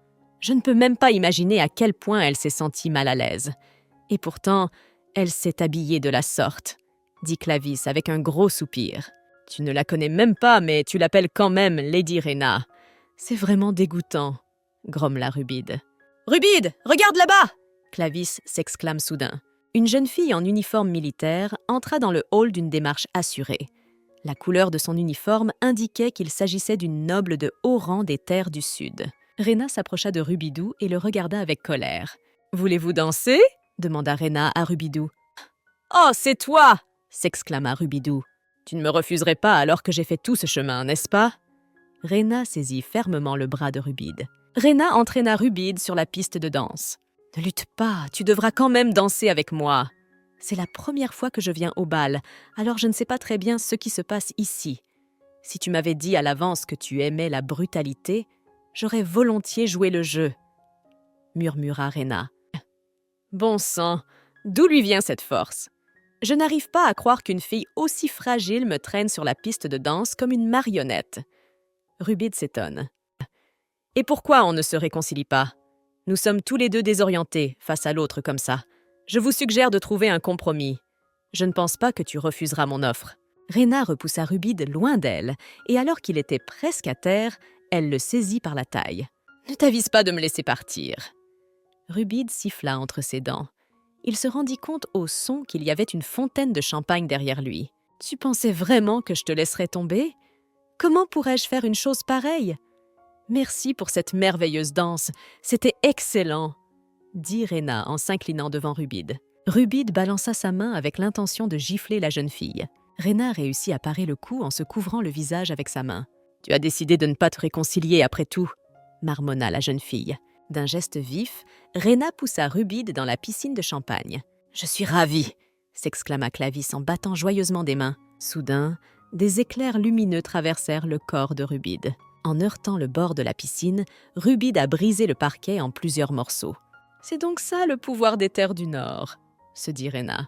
[SPEAKER 1] Je ne peux même pas imaginer à quel point elle s'est sentie mal à l'aise. Et pourtant, elle s'est habillée de la sorte, » dit Clavis avec un gros soupir. « Tu ne la connais même pas, mais tu l'appelles quand même Lady Rena. C'est vraiment dégoûtant, » grommela Rubide. « Rubide, regarde là-bas !» Clavis s'exclame soudain. Une jeune fille en uniforme militaire entra dans le hall d'une démarche assurée. La couleur de son uniforme indiquait qu'il s'agissait d'une noble de haut rang des terres du Sud. Rena s'approcha de Rubidou et le regarda avec colère. « Voulez-vous danser ?» demanda Rena à Rubidou. « Oh, c'est toi !» s'exclama Rubidou. « Tu ne me refuserais pas alors que j'ai fait tout ce chemin, n'est-ce pas ?» Rena saisit fermement le bras de Rubide. Rena entraîna Rubide sur la piste de danse. « Ne lutte pas, tu devras quand même danser avec moi. C'est la première fois que je viens au bal, alors je ne sais pas très bien ce qui se passe ici. Si tu m'avais dit à l'avance que tu aimais la brutalité, j'aurais volontiers joué le jeu, murmura Rena. Bon sang, d'où lui vient cette force? Je n'arrive pas à croire qu'une fille aussi fragile me traîne sur la piste de danse comme une marionnette. Rubide s'étonne. Et pourquoi on ne se réconcilie pas? Nous sommes tous les deux désorientés face à l'autre comme ça. Je vous suggère de trouver un compromis. Je ne pense pas que tu refuseras mon offre. Rena repoussa Rubide loin d'elle, et alors qu'il était presque à terre, elle le saisit par la taille. « Ne t'avise pas de me laisser partir. » Rubide siffla entre ses dents. Il se rendit compte au son qu'il y avait une fontaine de champagne derrière lui. « Tu pensais vraiment que je te laisserais tomber? Comment pourrais-je faire une chose pareille? Merci pour cette merveilleuse danse, c'était excellent, » dit Rena en s'inclinant devant Rubide. Rubide balança sa main avec l'intention de gifler la jeune fille. Rena réussit à parer le coup en se couvrant le visage avec sa main. « Tu as décidé de ne pas te réconcilier après tout, » marmonna la jeune fille. D'un geste vif, Rena poussa Rubide dans la piscine de champagne. « Je suis ravie !» s'exclama Clarisse en battant joyeusement des mains. Soudain, des éclairs lumineux traversèrent le corps de Rubide. En heurtant le bord de la piscine, Rubide a brisé le parquet en plusieurs morceaux. « C'est donc ça le pouvoir des terres du Nord !» se dit Rena.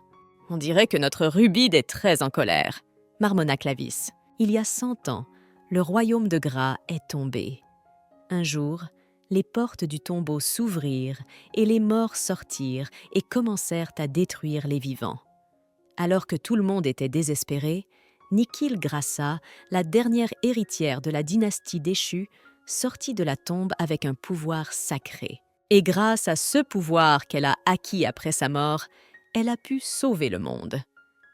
[SPEAKER 1] « On dirait que notre Rubide est très en colère !» marmonna Clarisse. Il y a 100 ans, le royaume de Gras est tombé. Un jour, les portes du tombeau s'ouvrirent et les morts sortirent et commencèrent à détruire les vivants. Alors que tout le monde était désespéré, Nikil Grassa, la dernière héritière de la dynastie déchue, sortit de la tombe avec un pouvoir sacré. Et grâce à ce pouvoir qu'elle a acquis après sa mort, elle a pu sauver le monde.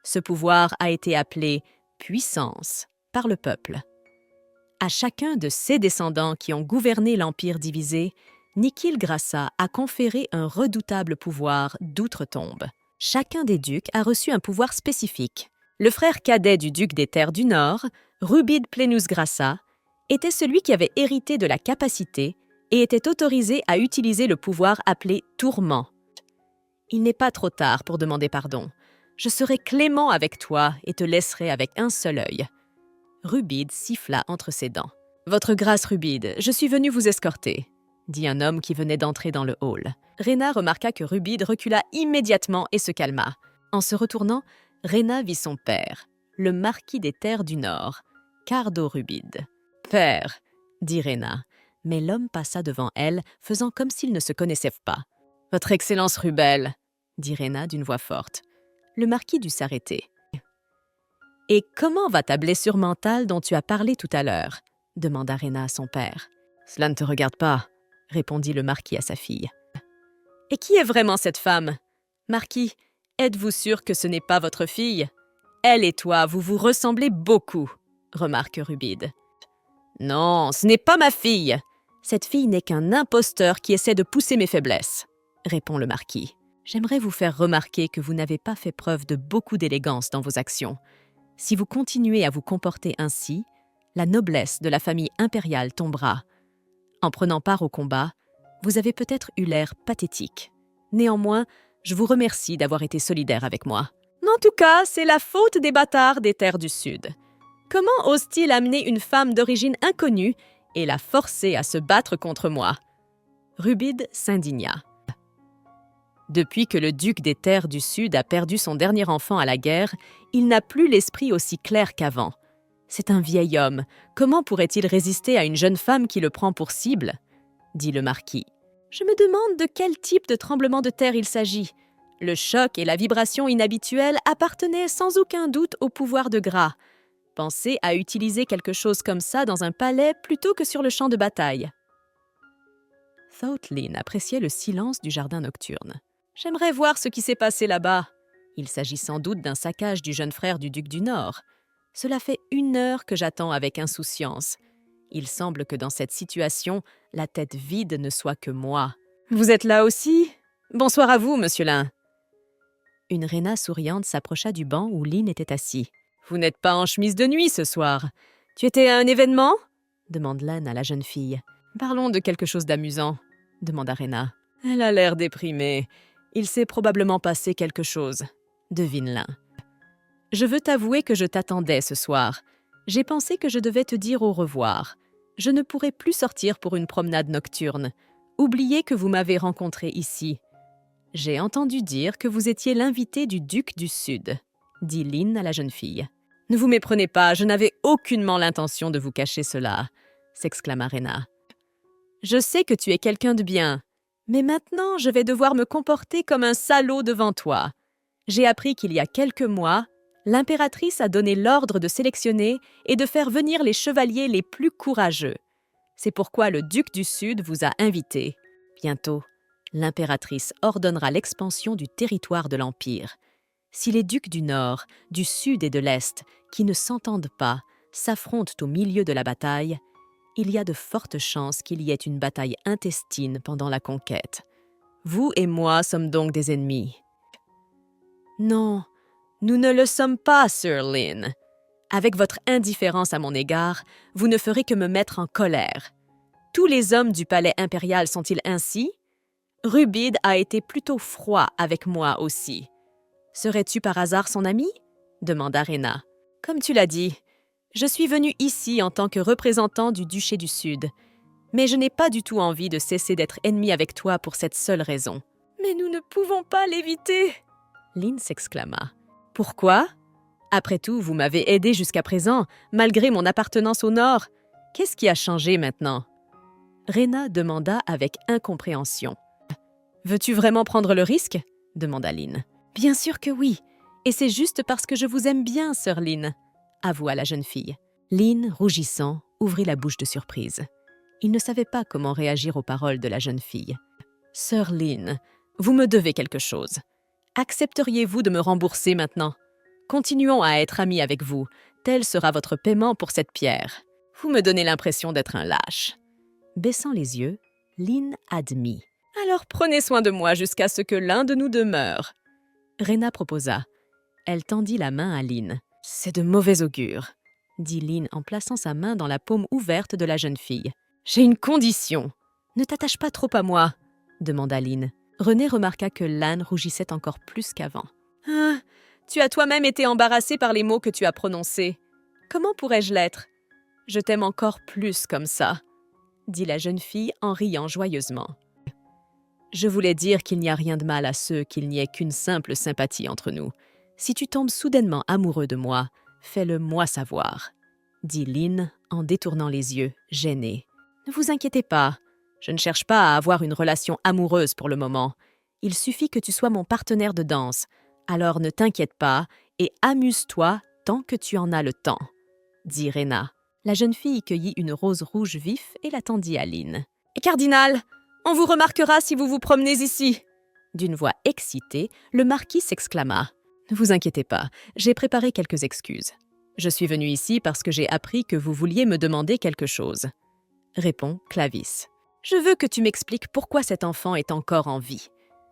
[SPEAKER 1] Ce pouvoir a été appelé « puissance » par le peuple. À chacun de ses descendants qui ont gouverné l'empire divisé, Nikil Grassa a conféré un redoutable pouvoir d'outre-tombe. Chacun des ducs a reçu un pouvoir spécifique. Le frère cadet du duc des Terres du Nord, Rubide Plenus Grassa, était celui qui avait hérité de la capacité et était autorisé à utiliser le pouvoir appelé tourment. Il n'est pas trop tard pour demander pardon. Je serai clément avec toi et te laisserai avec un seul œil. Rubide siffla entre ses dents. « Votre grâce, Rubide, je suis venu vous escorter, » dit un homme qui venait d'entrer dans le hall. Rena remarqua que Rubide recula immédiatement et se calma. En se retournant, Rena vit son père, le marquis des Terres du Nord, Cardo Rubide. « Père, » dit Rena, mais l'homme passa devant elle, faisant comme s'ils ne se connaissaient pas. « Votre Excellence Rubel, » dit Rena d'une voix forte. Le marquis dut s'arrêter. « Et comment va ta blessure mentale dont tu as parlé tout à l'heure » demanda Rena à son père. « Cela ne te regarde pas, » répondit le marquis à sa fille. « Et qui est vraiment cette femme? Marquis, êtes-vous sûr que ce n'est pas votre fille? Elle et toi, vous vous ressemblez beaucoup, » remarque Rubide. « Non, ce n'est pas ma fille. Cette fille n'est qu'un imposteur qui essaie de pousser mes faiblesses, » répond le marquis. « J'aimerais vous faire remarquer que vous n'avez pas fait preuve de beaucoup d'élégance dans vos actions. Si vous continuez à vous comporter ainsi, la noblesse de la famille impériale tombera. En prenant part au combat, vous avez peut-être eu l'air pathétique. Néanmoins, je vous remercie d'avoir été solidaire avec moi. En tout cas, c'est la faute des bâtards des Terres du Sud. Comment ose-t-il amener une femme d'origine inconnue et la forcer à se battre contre moi ?» Rubide s'indigna. Depuis que le duc des Terres du Sud a perdu son dernier enfant à la guerre, il n'a plus l'esprit aussi clair qu'avant. C'est un vieil homme. Comment pourrait-il résister à une jeune femme qui le prend pour cible ? Dit le marquis. Je me demande de quel type de tremblement de terre il s'agit. Le choc et la vibration inhabituelle appartenaient sans aucun doute au pouvoir de Gras. Pensez à utiliser quelque chose comme ça dans un palais plutôt que sur le champ de bataille. Thautlin appréciait le silence du jardin nocturne. J'aimerais voir ce qui s'est passé là-bas. Il s'agit sans doute d'un saccage du jeune frère du duc du Nord. Cela fait 1 heure que j'attends avec insouciance. Il semble que dans cette situation, la tête vide ne soit que moi. Vous êtes là aussi? Bonsoir à vous, monsieur Lin. Une Rena souriante s'approcha du banc où Lin était assis. Vous n'êtes pas en chemise de nuit ce soir. Tu étais à un événement? Demande Lin à la jeune fille. Parlons de quelque chose d'amusant, demanda Rena. Elle a l'air déprimée. Il s'est probablement passé quelque chose, devine Lin. Je veux t'avouer que je t'attendais ce soir. J'ai pensé que je devais te dire au revoir. Je ne pourrai plus sortir pour une promenade nocturne. Oubliez que vous m'avez rencontré ici. J'ai entendu dire que vous étiez l'invité du duc du Sud, dit Lynn à la jeune fille. Ne vous méprenez pas, je n'avais aucunement l'intention de vous cacher cela, s'exclama Rena. Je sais que tu es quelqu'un de bien, mais maintenant je vais devoir me comporter comme un salaud devant toi. J'ai appris qu'il y a quelques mois, l'impératrice a donné l'ordre de sélectionner et de faire venir les chevaliers les plus courageux. C'est pourquoi le duc du Sud vous a invité. Bientôt, l'impératrice ordonnera l'expansion du territoire de l'Empire. Si les ducs du Nord, du Sud et de l'Est, qui ne s'entendent pas, s'affrontent au milieu de la bataille, il y a de fortes chances qu'il y ait une bataille intestine pendant la conquête. Vous et moi sommes donc des ennemis. Non, nous ne le sommes pas, Sir Lynn. Avec votre indifférence à mon égard, vous ne ferez que me mettre en colère. Tous les hommes du palais impérial sont-ils ainsi? Rubide a été plutôt froid avec moi aussi. Serais-tu par hasard son ami? Demanda Rena. Comme tu l'as dit, je suis venue ici en tant que représentant du duché du Sud, mais je n'ai pas du tout envie de cesser d'être ennemi avec toi pour cette seule raison. Mais nous ne pouvons pas l'éviter! Lynn s'exclama. Pourquoi? Après tout, vous m'avez aidé jusqu'à présent, malgré mon appartenance au Nord. Qu'est-ce qui a changé maintenant? Rena demanda avec incompréhension. Veux-tu vraiment prendre le risque? Demanda Lynn. Bien sûr que oui, et c'est juste parce que je vous aime bien, Sir Lynn, avoua la jeune fille. Lynn, rougissant, ouvrit la bouche de surprise. Il ne savait pas comment réagir aux paroles de la jeune fille. Sir Lynn, vous me devez quelque chose. Accepteriez-vous de me rembourser maintenant? Continuons à être amis avec vous. Tel sera votre paiement pour cette pierre. Vous me donnez l'impression d'être un lâche. Baissant les yeux, Lynn admit. Alors prenez soin de moi jusqu'à ce que l'un de nous demeure. Rena proposa. Elle tendit la main à Lynn. C'est de mauvais augure, dit Lynn en plaçant sa main dans la paume ouverte de la jeune fille. J'ai une condition. Ne t'attache pas trop à moi, demanda Lynn. René remarqua que l'âne rougissait encore plus qu'avant. Ah, tu as toi-même été embarrassée par les mots que tu as prononcés. Comment pourrais-je l'être? Je t'aime encore plus comme ça, dit la jeune fille en riant joyeusement. Je voulais dire qu'il n'y a rien de mal à ce qu'il n'y ait qu'une simple sympathie entre nous. Si tu tombes soudainement amoureux de moi, fais-le moi savoir, dit Lynn en détournant les yeux, gênée. Ne vous inquiétez pas, je ne cherche pas à avoir une relation amoureuse pour le moment. Il suffit que tu sois mon partenaire de danse, alors ne t'inquiète pas et amuse-toi tant que tu en as le temps, dit Rena. La jeune fille cueillit une rose rouge vif et la tendit à Lynn. « Cardinal, on vous remarquera si vous vous promenez ici !» D'une voix excitée, le marquis s'exclama. « Ne vous inquiétez pas, j'ai préparé quelques excuses. Je suis venu ici parce que j'ai appris que vous vouliez me demander quelque chose. » Répond Clavis. « Je veux que tu m'expliques pourquoi cet enfant est encore en vie.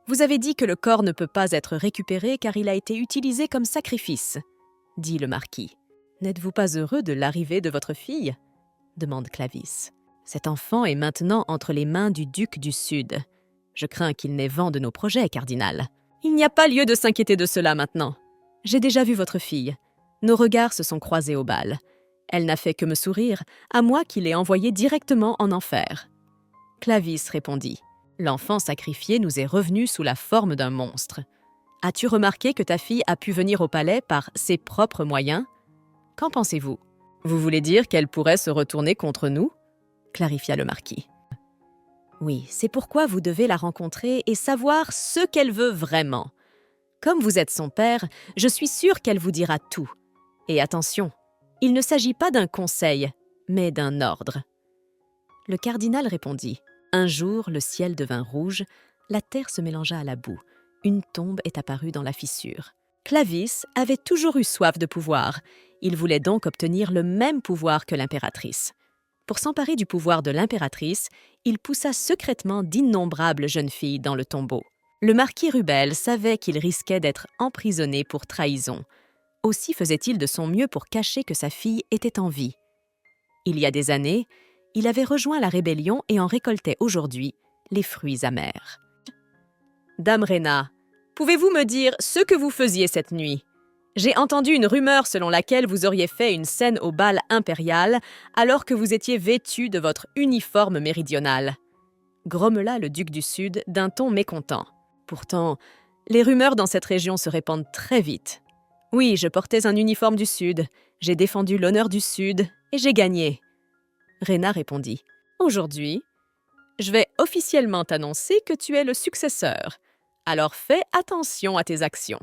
[SPEAKER 1] Vous avez dit que le corps ne peut pas être récupéré car il a été utilisé comme sacrifice, » dit le marquis. « N'êtes-vous pas heureux de l'arrivée de votre fille ?» demande Clavis. « Cet enfant est maintenant entre les mains du duc du Sud. Je crains qu'il n'ait vent de nos projets, cardinal. Il n'y a pas lieu de s'inquiéter de cela maintenant. J'ai déjà vu votre fille. Nos regards se sont croisés au bal. Elle n'a fait que me sourire, à moi qui l'ai envoyée directement en enfer. » Clavis répondit. « L'enfant sacrifié nous est revenu sous la forme d'un monstre. As-tu remarqué que ta fille a pu venir au palais par ses propres moyens? Qu'en pensez-vous? Vous voulez dire qu'elle pourrait se retourner contre nous? » clarifia le marquis. « Oui, c'est pourquoi vous devez la rencontrer et savoir ce qu'elle veut vraiment. Comme vous êtes son père, je suis sûre qu'elle vous dira tout. Et attention, il ne s'agit pas d'un conseil, mais d'un ordre. » Le cardinal répondit. Un jour, le ciel devint rouge, la terre se mélangea à la boue. Une tombe est apparue dans la fissure. Clavis avait toujours eu soif de pouvoir. Il voulait donc obtenir le même pouvoir que l'impératrice. Pour s'emparer du pouvoir de l'impératrice, il poussa secrètement d'innombrables jeunes filles dans le tombeau. Le marquis Rubel savait qu'il risquait d'être emprisonné pour trahison. Aussi faisait-il de son mieux pour cacher que sa fille était en vie. Il y a des années, il avait rejoint la rébellion et en récoltait aujourd'hui les fruits amers. « Dame Rena, pouvez-vous me dire ce que vous faisiez cette nuit? J'ai entendu une rumeur selon laquelle vous auriez fait une scène au bal impérial alors que vous étiez vêtu de votre uniforme méridional. Grommela le duc du Sud d'un ton mécontent. Pourtant, les rumeurs dans cette région se répandent très vite. Oui, je portais un uniforme du Sud, j'ai défendu l'honneur du Sud et j'ai gagné. Rhéna répondit. Aujourd'hui, je vais officiellement t'annoncer que tu es le successeur. Alors fais attention à tes actions,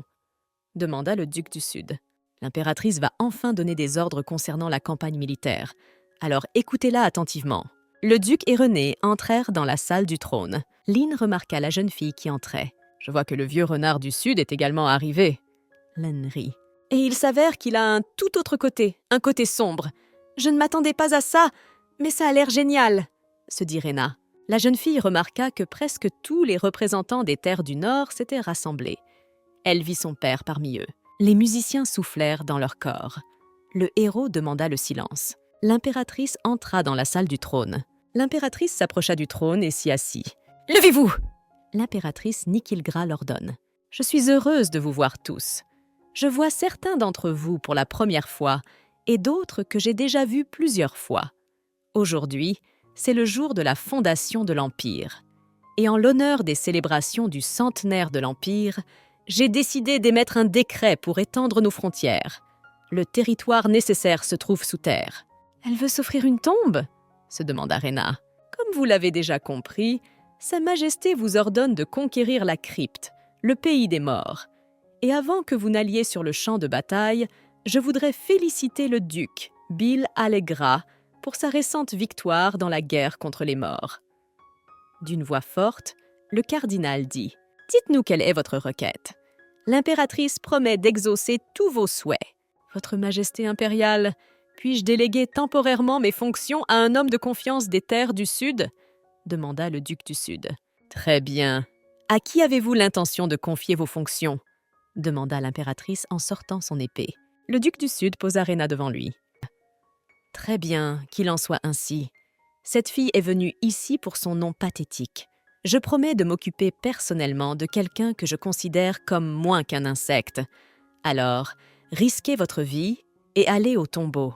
[SPEAKER 1] demanda le duc du Sud. L'impératrice va enfin donner des ordres concernant la campagne militaire. Alors écoutez-la attentivement. Le duc et René entrèrent dans la salle du trône. Lynn remarqua la jeune fille qui entrait. Je vois que le vieux renard du Sud est également arrivé. Lynn rit. Et il s'avère qu'il a un tout autre côté, un côté sombre. Je ne m'attendais pas à ça, mais ça a l'air génial, se dit Rhéna. La jeune fille remarqua que presque tous les représentants des terres du Nord s'étaient rassemblés. Elle vit son père parmi eux. Les musiciens soufflèrent dans leur corps. Le héros demanda le silence. L'impératrice entra dans la salle du trône. L'impératrice s'approcha du trône et s'y assit. « Levez-vous » L'impératrice Nikilgra l'ordonne. « Je suis heureuse de vous voir tous. Je vois certains d'entre vous pour la première fois et d'autres que j'ai déjà vus plusieurs fois. Aujourd'hui, c'est le jour de la fondation de l'Empire. Et en l'honneur des célébrations du centenaire de l'Empire, j'ai décidé d'émettre un décret pour étendre nos frontières. Le territoire nécessaire se trouve sous terre. « Elle veut s'offrir une tombe ?» se demanda Rhéna. « Comme vous l'avez déjà compris, Sa Majesté vous ordonne de conquérir la crypte, le pays des morts. Et avant que vous n'alliez sur le champ de bataille, je voudrais féliciter le duc, Bill Allegra, pour sa récente victoire dans la guerre contre les morts. » D'une voix forte, le cardinal dit « Dites-nous quelle est votre requête. L'impératrice promet d'exaucer tous vos souhaits. Votre Majesté impériale, puis-je déléguer temporairement mes fonctions à un homme de confiance des terres du Sud ?» demanda le duc du Sud. « Très bien. À qui avez-vous l'intention de confier vos fonctions ?» demanda l'impératrice en sortant son épée. Le duc du Sud posa Rhéna devant lui. « Très bien, qu'il en soit ainsi. Cette fille est venue ici pour son nom pathétique. Je promets de m'occuper personnellement de quelqu'un que je considère comme moins qu'un insecte. Alors, risquez votre vie et allez au tombeau, »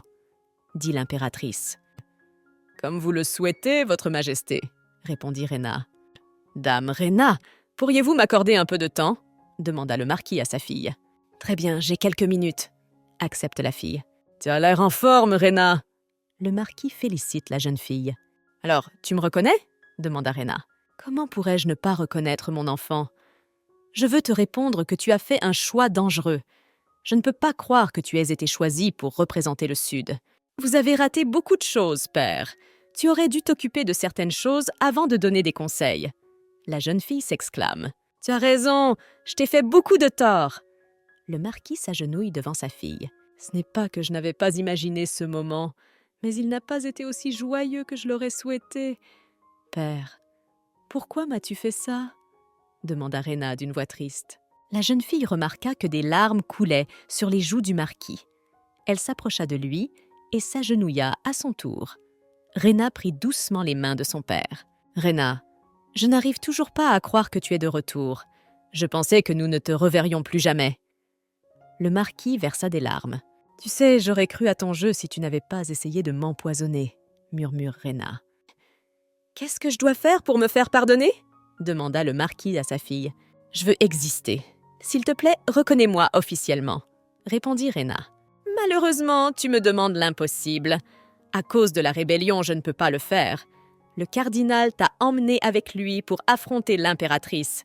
[SPEAKER 1] dit l'impératrice. « Comme vous le souhaitez, votre Majesté, » répondit Rhéna. « Dame Rhéna, pourriez-vous m'accorder un peu de temps ?» demanda le marquis à sa fille. « Très bien, j'ai quelques minutes, » accepte la fille. « Tu as l'air en forme, Rhéna !» Le marquis félicite la jeune fille. « Alors, tu me reconnais ?» demanda Rhéna. « Comment pourrais-je ne pas reconnaître mon enfant ? Je veux te répondre que tu as fait un choix dangereux. Je ne peux pas croire que tu aies été choisi pour représenter le Sud. Vous avez raté beaucoup de choses, père. Tu aurais dû t'occuper de certaines choses avant de donner des conseils. » La jeune fille s'exclame. « Tu as raison, je t'ai fait beaucoup de tort. » Le marquis s'agenouille devant sa fille. « Ce n'est pas que je n'avais pas imaginé ce moment, mais il n'a pas été aussi joyeux que je l'aurais souhaité. Père, pourquoi m'as-tu fait ça ?» demanda Rhéna d'une voix triste. La jeune fille remarqua que des larmes coulaient sur les joues du marquis. Elle s'approcha de lui et s'agenouilla à son tour. Rhéna prit doucement les mains de son père. « Rhéna, je n'arrive toujours pas à croire que tu es de retour. Je pensais que nous ne te reverrions plus jamais. » Le marquis versa des larmes. « Tu sais, j'aurais cru à ton jeu si tu n'avais pas essayé de m'empoisonner, » murmure Rhéna. « Qu'est-ce que je dois faire pour me faire pardonner ?» demanda le marquis à sa fille. « Je veux exister. S'il te plaît, reconnais-moi officiellement, » répondit Rhéna. « Malheureusement, tu me demandes l'impossible. À cause de la rébellion, je ne peux pas le faire. Le cardinal t'a emmené avec lui pour affronter l'impératrice.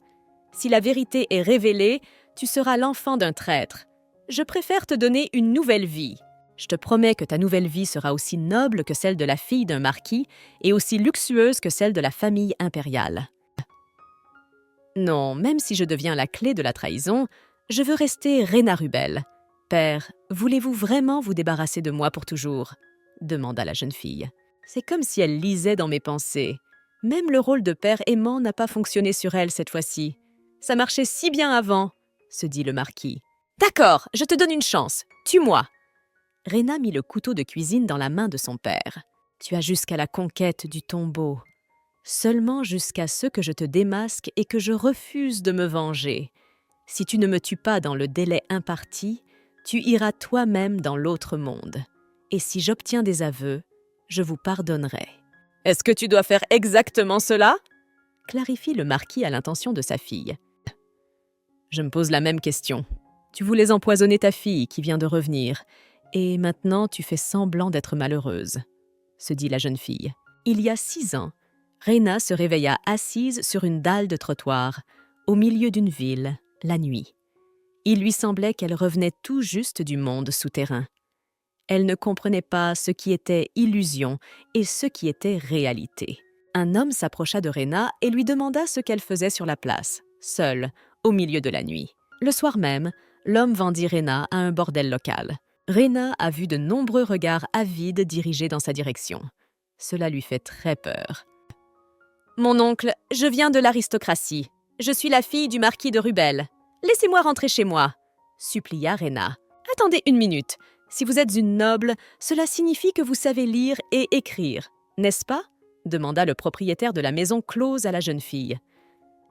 [SPEAKER 1] Si la vérité est révélée, tu seras l'enfant d'un traître. Je préfère te donner une nouvelle vie. Je te promets que ta nouvelle vie sera aussi noble que celle de la fille d'un marquis et aussi luxueuse que celle de la famille impériale. Non, même si je deviens la clé de la trahison, je veux rester Rhéna Rubel. Père, voulez-vous vraiment vous débarrasser de moi pour toujours ?» demanda la jeune fille. C'est comme si elle lisait dans mes pensées. Même le rôle de père aimant n'a pas fonctionné sur elle cette fois-ci. Ça marchait si bien avant, se dit le marquis. D'accord, je te donne une chance. Tue-moi. Rhéna mit le couteau de cuisine dans la main de son père. Tu as jusqu'à la conquête du tombeau. Seulement jusqu'à ce que je te démasque et que je refuse de me venger. Si tu ne me tues pas dans le délai imparti, Tu iras toi-même dans l'autre monde. Et si j'obtiens des aveux, je vous pardonnerai. »« Est-ce que tu dois faire exactement cela ?» clarifie le marquis à l'intention de sa fille. « Je me pose la même question. Tu voulais empoisonner ta fille qui vient de revenir, et maintenant tu fais semblant d'être malheureuse, » se dit la jeune fille. Il y a 6 ans, Rena se réveilla assise sur une dalle de trottoir, au milieu d'une ville, la nuit. Il lui semblait qu'elle revenait tout juste du monde souterrain. Elle ne comprenait pas ce qui était illusion et ce qui était réalité. Un homme s'approcha de Rena et lui demanda ce qu'elle faisait sur la place, seule, au milieu de la nuit. Le soir même, l'homme vendit Rena à un bordel local. Rena a vu de nombreux regards avides dirigés dans sa direction. Cela lui fait très peur. « Mon oncle, je viens de l'aristocratie. Je suis la fille du marquis de Rubel. Laissez-moi rentrer chez moi, » supplia Rena. « Attendez une minute. Si vous êtes une noble, cela signifie que vous savez lire et écrire, n'est-ce pas ?» demanda le propriétaire de la maison close à la jeune fille.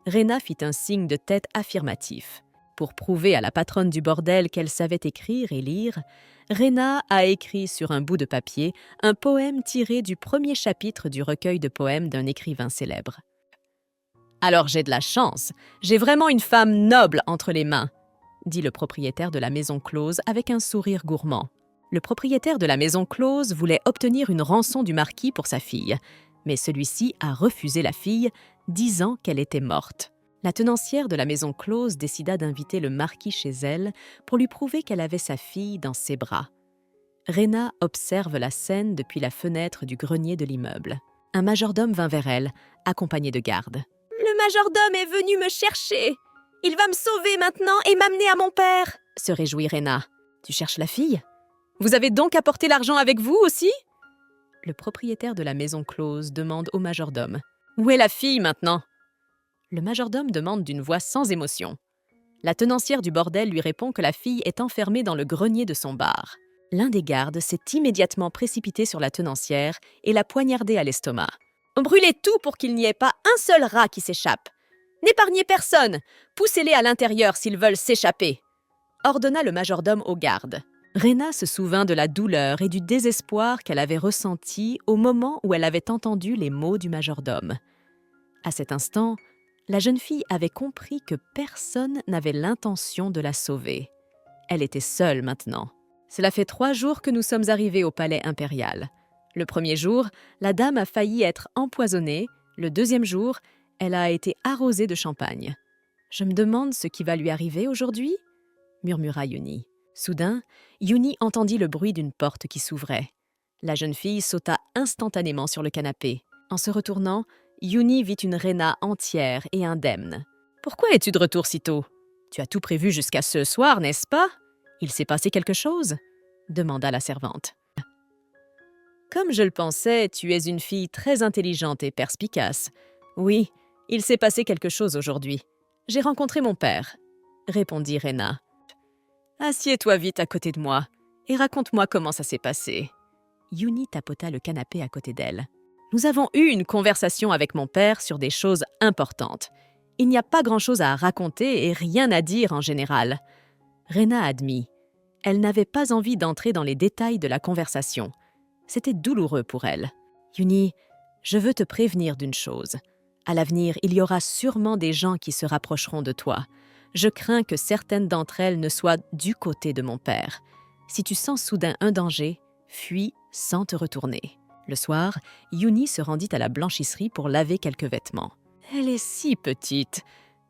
[SPEAKER 1] Rena fit un signe de tête affirmatif. Pour prouver à la patronne du bordel qu'elle savait écrire et lire, Rena a écrit sur un bout de papier un poème tiré du premier chapitre du recueil de poèmes d'un écrivain célèbre. « Alors j'ai de la chance, j'ai vraiment une femme noble entre les mains, » dit le propriétaire de la maison close avec un sourire gourmand. Le propriétaire de la maison close voulait obtenir une rançon du marquis pour sa fille, mais celui-ci a refusé la fille, disant qu'elle était morte. La tenancière de la maison close décida d'inviter le marquis chez elle pour lui prouver qu'elle avait sa fille dans ses bras. Rena observe la scène depuis la fenêtre du grenier de l'immeuble. Un majordome vint vers elle, accompagné de gardes. « Le majordome est venu me chercher! Il va me sauver maintenant et m'amener à mon père !» se réjouit Rena. « Tu cherches la fille? Vous avez donc apporté l'argent avec vous aussi ?» Le propriétaire de la maison close demande au majordome. « Où est la fille maintenant ?» Le majordome demande d'une voix sans émotion. La tenancière du bordel lui répond que la fille est enfermée dans le grenier de son bar. L'un des gardes s'est immédiatement précipité sur la tenancière et l'a poignardée à l'estomac. « Brûlez tout pour qu'il n'y ait pas un seul rat qui s'échappe. N'épargnez personne, poussez-les à l'intérieur s'ils veulent s'échapper !» ordonna le majordome aux gardes. Rena se souvint de la douleur et du désespoir qu'elle avait ressenti au moment où elle avait entendu les mots du majordome. À cet instant, la jeune fille avait compris que personne n'avait l'intention de la sauver. Elle était seule maintenant. Cela fait 3 jours que nous sommes arrivés au palais impérial. Le premier jour, la dame a failli être empoisonnée. Le deuxième jour, elle a été arrosée de champagne. « Je me demande ce qui va lui arriver aujourd'hui ?» murmura Yuni. Soudain, Yuni entendit le bruit d'une porte qui s'ouvrait. La jeune fille sauta instantanément sur le canapé. En se retournant, Yuni vit une Rena entière et indemne. « Pourquoi es-tu de retour si tôt? Tu as tout prévu jusqu'à ce soir, n'est-ce pas? Il s'est passé quelque chose ?» demanda la servante. « Comme je le pensais, tu es une fille très intelligente et perspicace. Oui, il s'est passé quelque chose aujourd'hui. J'ai rencontré mon père, » répondit Rena. « Assieds-toi vite à côté de moi et raconte-moi comment ça s'est passé. » Yuni tapota le canapé à côté d'elle. « Nous avons eu une conversation avec mon père sur des choses importantes. Il n'y a pas grand-chose à raconter et rien à dire en général. » Rena admit. Elle n'avait pas envie d'entrer dans les détails de la conversation. C'était douloureux pour elle. « Yuni, je veux te prévenir d'une chose. À l'avenir, il y aura sûrement des gens qui se rapprocheront de toi. Je crains que certaines d'entre elles ne soient du côté de mon père. Si tu sens soudain un danger, fuis sans te retourner. » Le soir, Yuni se rendit à la blanchisserie pour laver quelques vêtements. « Elle est si petite,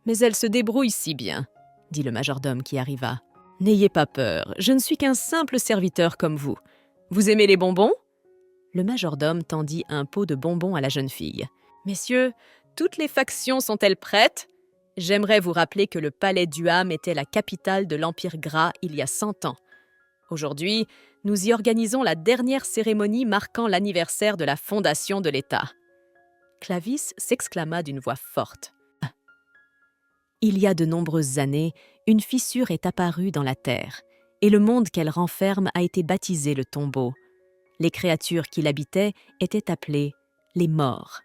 [SPEAKER 1] mais elle se débrouille si bien, » dit le majordome qui arriva. « N'ayez pas peur, je ne suis qu'un simple serviteur comme vous. Vous aimez les bonbons ?» Le majordome tendit un pot de bonbons à la jeune fille. « Messieurs, toutes les factions sont-elles prêtes? J'aimerais vous rappeler que le palais d'Uam était la capitale de l'Empire Gras il y a 100 ans. Aujourd'hui, nous y organisons la dernière cérémonie marquant l'anniversaire de la fondation de l'État. » Clavis s'exclama d'une voix forte. « Il y a de nombreuses années, une fissure est apparue dans la terre, et le monde qu'elle renferme a été baptisé le tombeau. Les créatures qui l'habitaient étaient appelées les morts.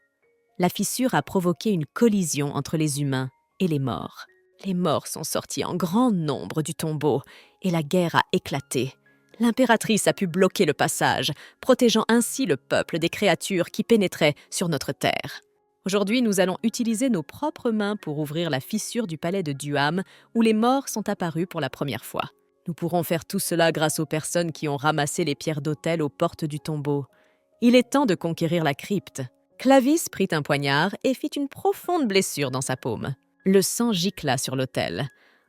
[SPEAKER 1] La fissure a provoqué une collision entre les humains et les morts. Les morts sont sortis en grand nombre du tombeau et la guerre a éclaté. L'impératrice a pu bloquer le passage, protégeant ainsi le peuple des créatures qui pénétraient sur notre terre. Aujourd'hui, nous allons utiliser nos propres mains pour ouvrir la fissure du palais de Duham, où les morts sont apparus pour la première fois. Nous pourrons faire tout cela grâce aux personnes qui ont ramassé les pierres d'autel aux portes du tombeau. Il est temps de conquérir la crypte. Clavis prit un poignard et fit une profonde blessure dans sa paume. Le sang gicla sur l'autel.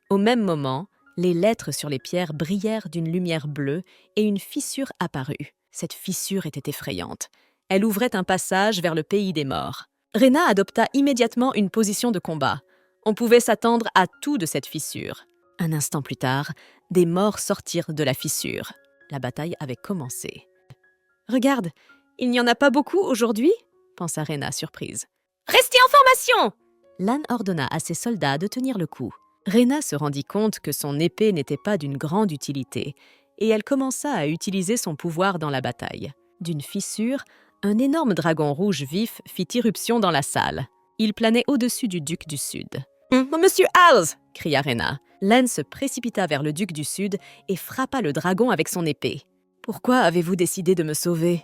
[SPEAKER 1] Au même moment, les lettres sur les pierres brillèrent d'une lumière bleue et une fissure apparut. Cette fissure était effrayante. Elle ouvrait un passage vers le pays des morts. Rena adopta immédiatement une position de combat. On pouvait s'attendre à tout de cette fissure. Un instant plus tard, des morts sortirent de la fissure. La bataille avait commencé. « Regarde, il n'y en a pas beaucoup aujourd'hui ?» pensa Rena surprise. « Restez en formation !» Lan ordonna à ses soldats de tenir le coup. Rena se rendit compte que son épée n'était pas d'une grande utilité, et elle commença à utiliser son pouvoir dans la bataille. D'une fissure, un énorme dragon rouge vif fit irruption dans la salle. Il planait au-dessus du duc du Sud. « Monsieur Hals !» cria Rena. Lan se précipita vers le duc du Sud et frappa le dragon avec son épée. « Pourquoi avez-vous décidé de me sauver ?»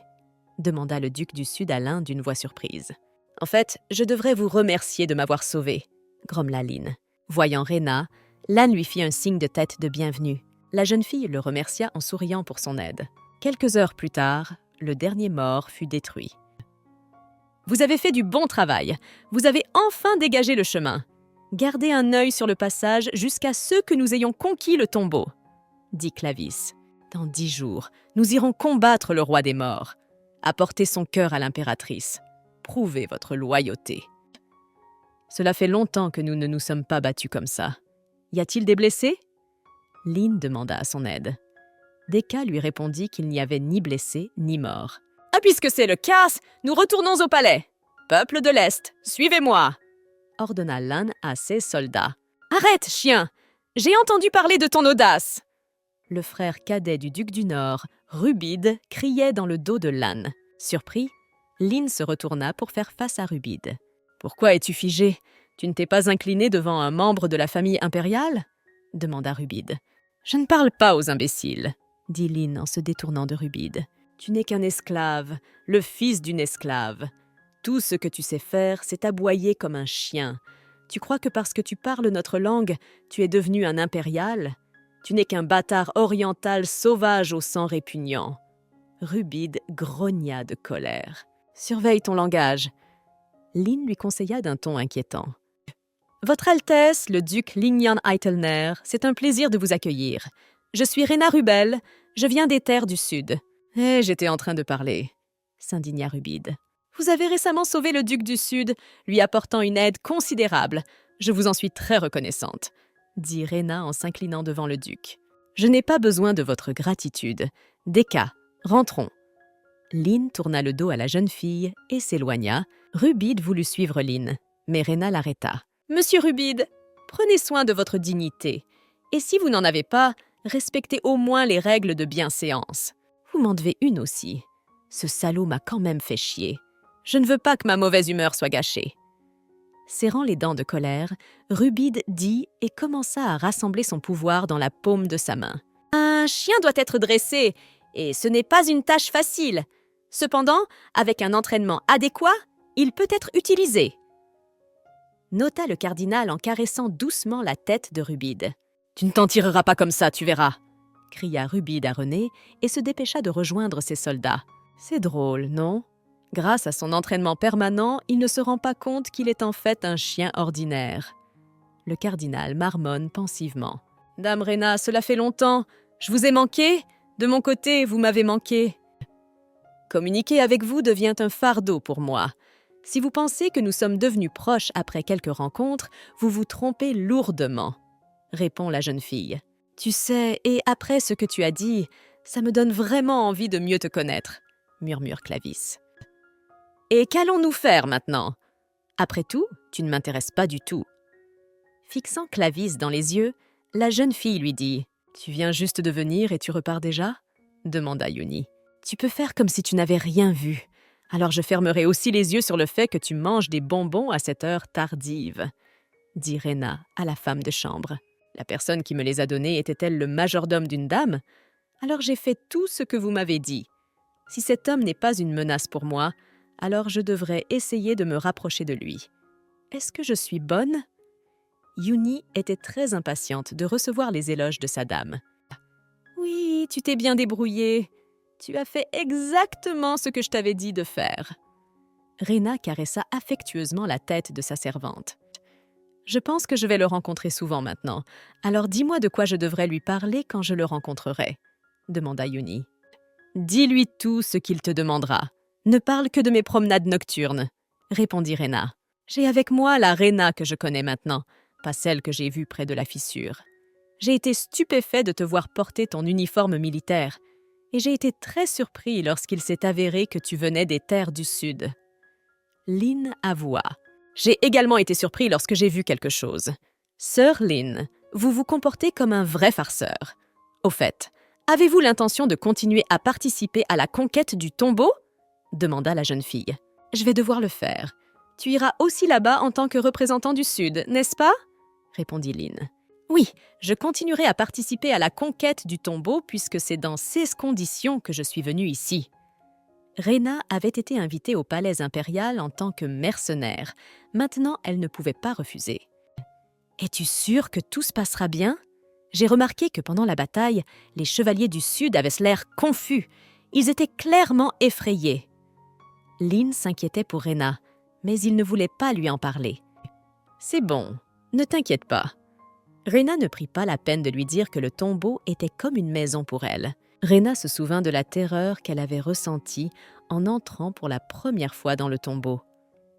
[SPEAKER 1] demanda le duc du Sud à Lan d'une voix surprise. « En fait, je devrais vous remercier de m'avoir sauvé, » grommela Lyn. Voyant Rena, Lan lui fit un signe de tête de bienvenue. La jeune fille le remercia en souriant pour son aide. Quelques heures plus tard, le dernier mort fut détruit. « Vous avez fait du bon travail. Vous avez enfin dégagé le chemin. Gardez un œil sur le passage jusqu'à ce que nous ayons conquis le tombeau, » dit Clavis. « Dans 10 jours, nous irons combattre le roi des morts. Apportez son cœur à l'impératrice. Prouvez votre loyauté. » Cela fait longtemps que nous ne nous sommes pas battus comme ça. Y a-t-il des blessés ? Lyn demanda à son aide. Deka lui répondit qu'il n'y avait ni blessés ni morts. « Ah, puisque c'est le cas, nous retournons au palais. Peuple de l'Est, suivez-moi !» ordonna Lan à ses soldats. « Arrête, chien! J'ai entendu parler de ton audace !» Le frère cadet du duc du Nord, Rubide, criait dans le dos de Lan. Surpris, Lyn se retourna pour faire face à Rubide. « Pourquoi es-tu figé ? Tu ne t'es pas incliné devant un membre de la famille impériale ?» demanda Rubide. « Je ne parle pas aux imbéciles, » dit Lyn en se détournant de Rubide. « Tu n'es qu'un esclave, le fils d'une esclave. Tout ce que tu sais faire, c'est aboyer comme un chien. Tu crois que parce que tu parles notre langue, tu es devenu un impérial ? Tu n'es qu'un bâtard oriental sauvage au sang répugnant. » Rubide grogna de colère. « Surveille ton langage. » Lyn lui conseilla d'un ton inquiétant. « Votre Altesse, le duc Lignan Eitelner, c'est un plaisir de vous accueillir. Je suis Rena Rubel, je viens des terres du Sud. »« Eh, j'étais en train de parler, » s'indigna Rubide. « Vous avez récemment sauvé le duc du Sud, lui apportant une aide considérable. Je vous en suis très reconnaissante, » dit Rena en s'inclinant devant le duc. « Je n'ai pas besoin de votre gratitude. Deka, rentrons. » Lyn tourna le dos à la jeune fille et s'éloigna. Rubide voulut suivre Lyn, mais Rena l'arrêta. « Monsieur Rubide, prenez soin de votre dignité. Et si vous n'en avez pas, respectez au moins les règles de bienséance. Vous m'en devez une aussi. Ce salaud m'a quand même fait chier. Je ne veux pas que ma mauvaise humeur soit gâchée. » Serrant les dents de colère, Rubide dit et commença à rassembler son pouvoir dans la paume de sa main. « Un chien doit être dressé, et ce n'est pas une tâche facile. Cependant, avec un entraînement adéquat, il peut être utilisé. » Nota le cardinal en caressant doucement la tête de Rubide. « Tu ne t'en tireras pas comme ça, tu verras !» cria Rubide à René et se dépêcha de rejoindre ses soldats. « C'est drôle, non ? Grâce à son entraînement permanent, il ne se rend pas compte qu'il est en fait un chien ordinaire. » Le cardinal marmonne pensivement. « Dame Rena, cela fait longtemps. Je vous ai manqué. De mon côté, vous m'avez manqué. Communiquer avec vous devient un fardeau pour moi. Si vous pensez que nous sommes devenus proches après quelques rencontres, vous vous trompez lourdement, » répond la jeune fille. « Tu sais, et après ce que tu as dit, ça me donne vraiment envie de mieux te connaître, » murmure Clavis. « Et qu'allons-nous faire maintenant ? Après tout, tu ne m'intéresses pas du tout. » Fixant Clavis dans les yeux, la jeune fille lui dit « Tu viens juste de venir et tu repars déjà ?» demanda Yoni. « Tu peux faire comme si tu n'avais rien vu. Alors je fermerai aussi les yeux sur le fait que tu manges des bonbons à cette heure tardive, » dit Rena à la femme de chambre. La personne qui me les a donnés était-elle le majordome d'une dame? Alors j'ai fait tout ce que vous m'avez dit. Si cet homme n'est pas une menace pour moi, alors je devrais essayer de me rapprocher de lui. Est-ce que je suis bonne? Yuni était très impatiente de recevoir les éloges de sa dame. Oui, tu t'es bien débrouillée. Tu as fait exactement ce que je t'avais dit de faire. Rena caressa affectueusement la tête de sa servante. Je pense que je vais le rencontrer souvent maintenant. Alors dis-moi de quoi je devrais lui parler quand je le rencontrerai, demanda Yuni. Dis-lui tout ce qu'il te demandera. Ne parle que de mes promenades nocturnes, répondit Rena. J'ai avec moi la Rena que je connais maintenant, pas celle que j'ai vue près de la fissure. J'ai été stupéfait de te voir porter ton uniforme militaire, et j'ai été très surpris lorsqu'il s'est avéré que tu venais des terres du Sud. Lynn avoua. J'ai également été surpris lorsque j'ai vu quelque chose. Sœur Lynn, vous vous comportez comme un vrai farceur. Au fait, avez-vous l'intention de continuer à participer à la conquête du tombeau? Demanda la jeune fille. Je vais devoir le faire. Tu iras aussi là-bas en tant que représentant du Sud, n'est-ce pas? Répondit Lynn. Oui, je continuerai à participer à la conquête du tombeau puisque c'est dans ces conditions que je suis venue ici. Rena avait été invitée au palais impérial en tant que mercenaire. Maintenant, elle ne pouvait pas refuser. « Es-tu sûre que tout se passera bien? J'ai remarqué que pendant la bataille, les chevaliers du Sud avaient l'air confus. Ils étaient clairement effrayés. » Lynn s'inquiétait pour Rena, mais il ne voulait pas lui en parler. « C'est bon, ne t'inquiète pas. » Rena ne prit pas la peine de lui dire que le tombeau était comme une maison pour elle. Rena se souvint de la terreur qu'elle avait ressentie en entrant pour la première fois dans le tombeau.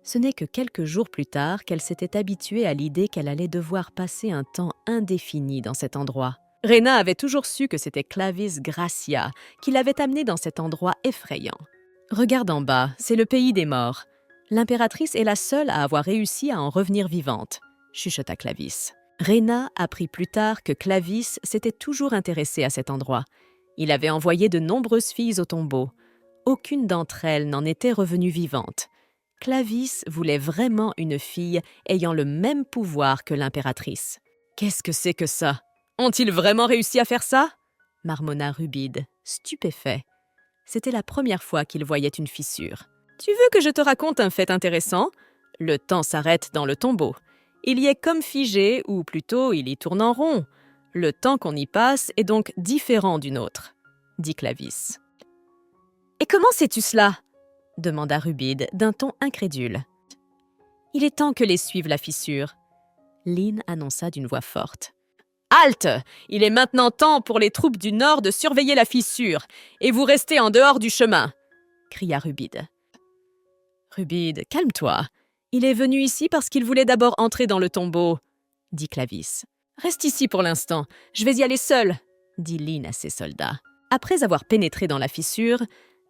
[SPEAKER 1] Ce n'est que quelques jours plus tard qu'elle s'était habituée à l'idée qu'elle allait devoir passer un temps indéfini dans cet endroit. Rena avait toujours su que c'était Clavis Gracia qui l'avait amenée dans cet endroit effrayant. « Regarde en bas, c'est le pays des morts. L'impératrice est la seule à avoir réussi à en revenir vivante, » chuchota Clavis. Rena apprit plus tard que Clavis s'était toujours intéressé à cet endroit. Il avait envoyé de nombreuses filles au tombeau. Aucune d'entre elles n'en était revenue vivante. Clavis voulait vraiment une fille ayant le même pouvoir que l'impératrice. « Qu'est-ce que c'est que ça? Ont-ils vraiment réussi à faire ça ?» marmonna Rubide, stupéfait. C'était la première fois qu'il voyait une fissure. « Tu veux que je te raconte un fait intéressant? Le temps s'arrête dans le tombeau. Il y est comme figé, ou plutôt il y tourne en rond. Le temps qu'on y passe est donc différent du nôtre, » dit Clavis. « Et comment sais-tu cela ?» demanda Rubide d'un ton incrédule. « Il est temps que les suive la fissure, » Lynn annonça d'une voix forte. « Halte! Il est maintenant temps pour les troupes du Nord de surveiller la fissure, et vous restez en dehors du chemin, » cria Rubide. « Rubide, calme-toi. Il est venu ici parce qu'il voulait d'abord entrer dans le tombeau, » dit Clavis. « Reste ici pour l'instant, je vais y aller seul, » dit Lynn à ses soldats. Après avoir pénétré dans la fissure,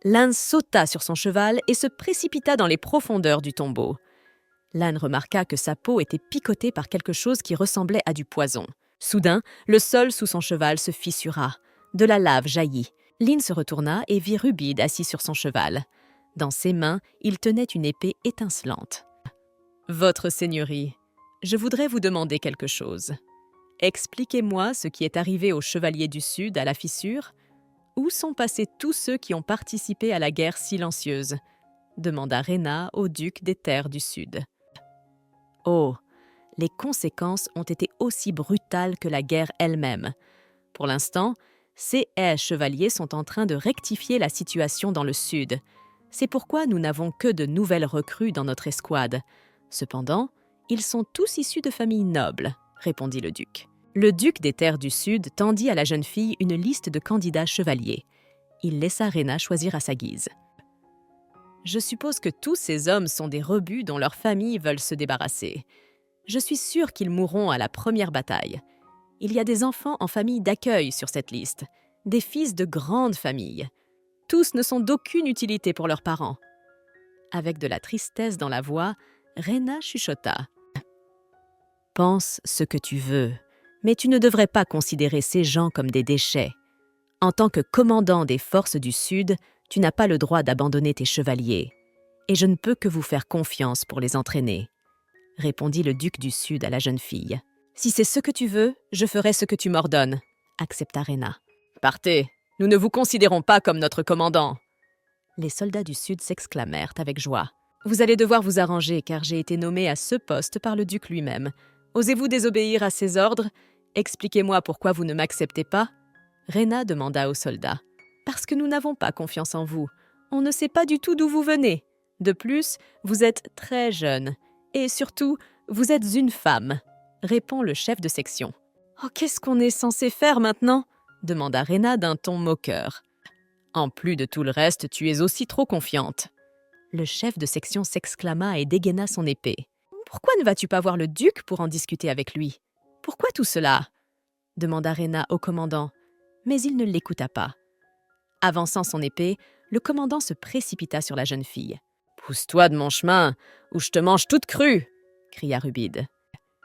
[SPEAKER 1] l'âne sauta sur son cheval et se précipita dans les profondeurs du tombeau. L'âne remarqua que sa peau était picotée par quelque chose qui ressemblait à du poison. Soudain, le sol sous son cheval se fissura. De la lave jaillit. Lynn se retourna et vit Rubide assis sur son cheval. Dans ses mains, il tenait une épée étincelante. « Votre Seigneurie, je voudrais vous demander quelque chose. Expliquez-moi ce qui est arrivé aux chevaliers du Sud à la fissure. Où sont passés tous ceux qui ont participé à la guerre silencieuse ?» demanda Rena au duc des terres du Sud. Oh, les conséquences ont été aussi brutales que la guerre elle-même. Pour l'instant, ces chevaliers sont en train de rectifier la situation dans le Sud. C'est pourquoi nous n'avons que de nouvelles recrues dans notre escouade. Cependant, ils sont tous issus de familles nobles, répondit le duc. Le duc des terres du Sud tendit à la jeune fille une liste de candidats chevaliers. Il laissa Rena choisir à sa guise. « Je suppose que tous ces hommes sont des rebuts dont leurs familles veulent se débarrasser. Je suis sûre qu'ils mourront à la première bataille. Il y a des enfants en famille d'accueil sur cette liste, des fils de grandes familles. Tous ne sont d'aucune utilité pour leurs parents. » Avec de la tristesse dans la voix, Rena chuchota. « Pense ce que tu veux, mais tu ne devrais pas considérer ces gens comme des déchets. En tant que commandant des forces du Sud, tu n'as pas le droit d'abandonner tes chevaliers, et je ne peux que vous faire confiance pour les entraîner, » répondit le duc du Sud à la jeune fille. Si c'est ce que tu veux, je ferai ce que tu m'ordonnes, accepta Rena. Partez, nous ne vous considérons pas comme notre commandant. Les soldats du Sud s'exclamèrent avec joie. Vous allez devoir vous arranger car j'ai été nommé à ce poste par le duc lui-même. Osez-vous désobéir à ses ordres? Expliquez-moi pourquoi vous ne m'acceptez pas. Rena demanda aux soldats. Parce que nous n'avons pas confiance en vous. On ne sait pas du tout d'où vous venez. De plus, vous êtes très jeune. Et surtout, vous êtes une femme, répond le chef de section. Oh, qu'est-ce qu'on est censé faire maintenant? Demanda Rena d'un ton moqueur. En plus de tout le reste, tu es aussi trop confiante. Le chef de section s'exclama et dégaina son épée. Pourquoi ne vas-tu pas voir le duc pour en discuter avec lui? Pourquoi tout cela? Demanda Rena au commandant, mais il ne l'écouta pas. Avançant son épée, le commandant se précipita sur la jeune fille. « Pousse-toi de mon chemin, ou je te mange toute crue !» cria Rubide.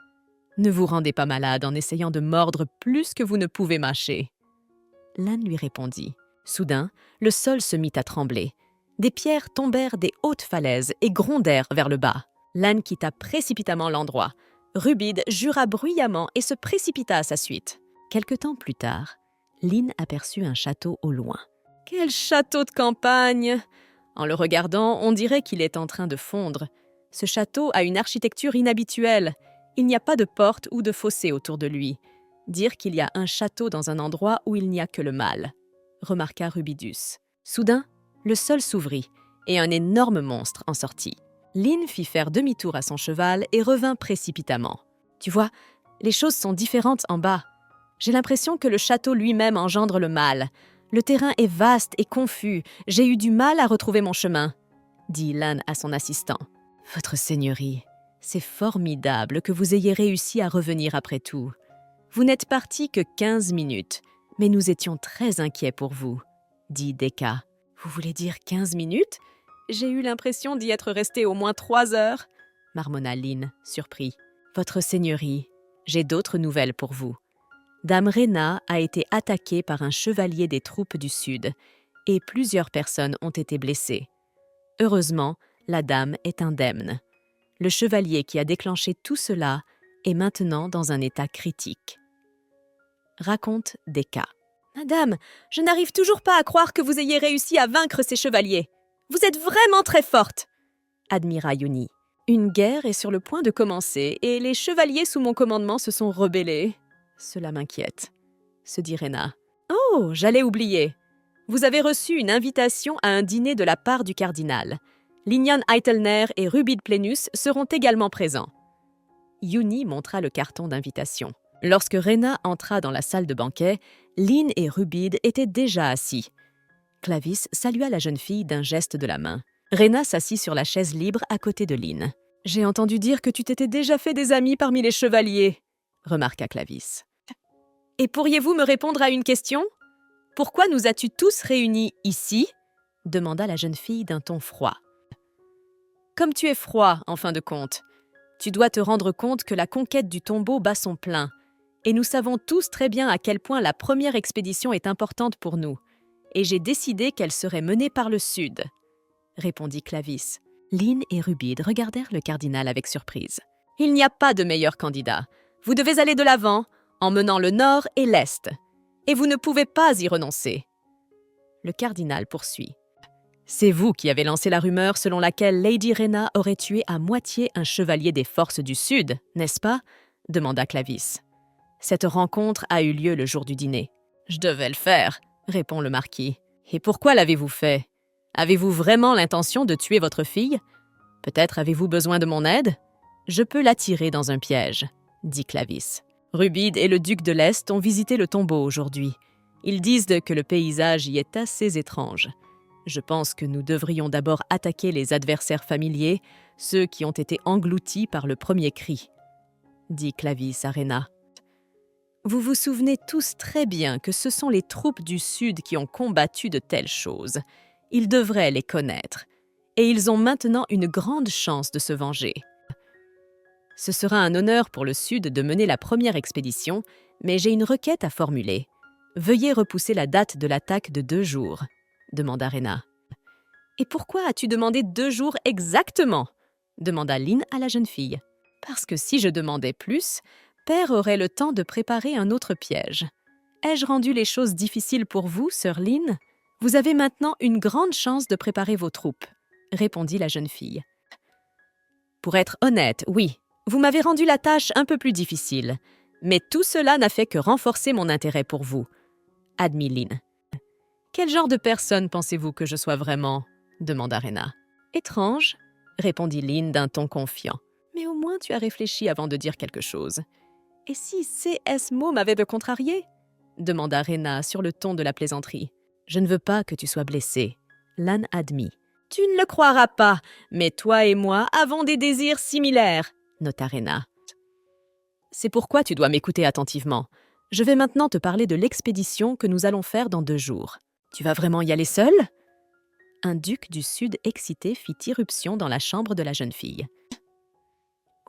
[SPEAKER 1] « Ne vous rendez pas malade en essayant de mordre plus que vous ne pouvez mâcher. » L'âne lui répondit. Soudain, le sol se mit à trembler. Des pierres tombèrent des hautes falaises et grondèrent vers le bas. L'âne quitta précipitamment l'endroit. Rubide jura bruyamment et se précipita à sa suite. Quelque temps plus tard, Lynn aperçut un château au loin. « Quel château de campagne !» En le regardant, on dirait qu'il est en train de fondre. Ce château a une architecture inhabituelle. Il n'y a pas de porte ou de fossé autour de lui. Dire qu'il y a un château dans un endroit où il n'y a que le mal, remarqua Rubidus. Soudain, le sol s'ouvrit et un énorme monstre en sortit. Lynn fit faire demi-tour à son cheval et revint précipitamment. « Tu vois, les choses sont différentes en bas. J'ai l'impression que le château lui-même engendre le mal. Le terrain est vaste et confus. J'ai eu du mal à retrouver mon chemin, » dit l'âne à son assistant. « Votre seigneurie, c'est formidable que vous ayez réussi à revenir après tout. Vous n'êtes parti que 15 minutes, mais nous étions très inquiets pour vous, » dit Deka. « Vous voulez dire 15 minutes? J'ai eu l'impression d'y être resté au moins 3 heures, » marmonna Lynn, surpris. « Votre seigneurie, j'ai d'autres nouvelles pour vous. Dame Rena a été attaquée par un chevalier des troupes du Sud et plusieurs personnes ont été blessées. Heureusement, la dame est indemne. Le chevalier qui a déclenché tout cela est maintenant dans un état critique. » Raconte Deka. « Madame, je n'arrive toujours pas à croire que vous ayez réussi à vaincre ces chevaliers. Vous êtes vraiment très forte, » admira Yuni. « Une guerre est sur le point de commencer et les chevaliers sous mon commandement se sont rebellés. Cela m'inquiète, » se dit Rena. « Oh, j'allais oublier. Vous avez reçu une invitation à un dîner de la part du cardinal. Lignan Eitelner et Rubide Plenus seront également présents. » Yuni montra le carton d'invitation. Lorsque Rena entra dans la salle de banquet, Lynn et Rubide étaient déjà assis. Clavis salua la jeune fille d'un geste de la main. Rena s'assit sur la chaise libre à côté de Lynn. « J'ai entendu dire que tu t'étais déjà fait des amis parmi les chevaliers, » remarqua Clavis. « Et pourriez-vous me répondre à une question? Pourquoi nous as-tu tous réunis ici ?» demanda la jeune fille d'un ton froid. « Comme tu es froid, en fin de compte. Tu dois te rendre compte que la conquête du tombeau bat son plein. Et nous savons tous très bien à quel point la première expédition est importante pour nous. Et j'ai décidé qu'elle serait menée par le Sud, » répondit Clavis. Lynn et Rubide regardèrent le cardinal avec surprise. « Il n'y a pas de meilleur candidat. Vous devez aller de l'avant, en menant le nord et l'est. Et vous ne pouvez pas y renoncer. » Le cardinal poursuit. « C'est vous qui avez lancé la rumeur selon laquelle Lady Rena aurait tué à moitié un chevalier des forces du Sud, n'est-ce pas ?» demanda Clavis. « Cette rencontre a eu lieu le jour du dîner. »« Je devais le faire, » répond le marquis. « Et pourquoi l'avez-vous fait? Avez-vous vraiment l'intention de tuer votre fille? Peut-être avez-vous besoin de mon aide? Je peux l'attirer dans un piège, » dit Clavis. « Rubide et le duc de l'Est ont visité le tombeau aujourd'hui. Ils disent que le paysage y est assez étrange. Je pense que nous devrions d'abord attaquer les adversaires familiers, ceux qui ont été engloutis par le premier cri, » dit Clavis à Rena. « Vous vous souvenez tous très bien que ce sont les troupes du Sud qui ont combattu de telles choses. Ils devraient les connaître, et ils ont maintenant une grande chance de se venger. Ce sera un honneur pour le Sud de mener la première expédition, mais j'ai une requête à formuler. Veuillez repousser la date de l'attaque de 2 jours, » demanda Rena. « Et pourquoi as-tu demandé 2 jours exactement ?» demanda Lynn à la jeune fille. « Parce que si je demandais plus, père aurait le temps de préparer un autre piège. Ai-je rendu les choses difficiles pour vous, sœur Lynn? Vous avez maintenant une grande chance de préparer vos troupes, répondit la jeune fille. Pour être honnête, oui, vous m'avez rendu la tâche un peu plus difficile, mais tout cela n'a fait que renforcer mon intérêt pour vous, admit Lynn. Quel genre de personne pensez-vous que je sois vraiment? Demanda Rena. Étrange, répondit Lynn d'un ton confiant. Mais au moins tu as réfléchi avant de dire quelque chose. Et si C.S. Mo m'avait contrarié? Demanda Rena sur le ton de la plaisanterie. Je ne veux pas que tu sois blessée, Lan admit. Tu ne le croiras pas, mais toi et moi avons des désirs similaires, nota Rena. C'est pourquoi tu dois m'écouter attentivement. Je vais maintenant te parler de l'expédition que nous allons faire dans 2 jours. Tu vas vraiment y aller seul? Un duc du Sud excité fit irruption dans la chambre de la jeune fille.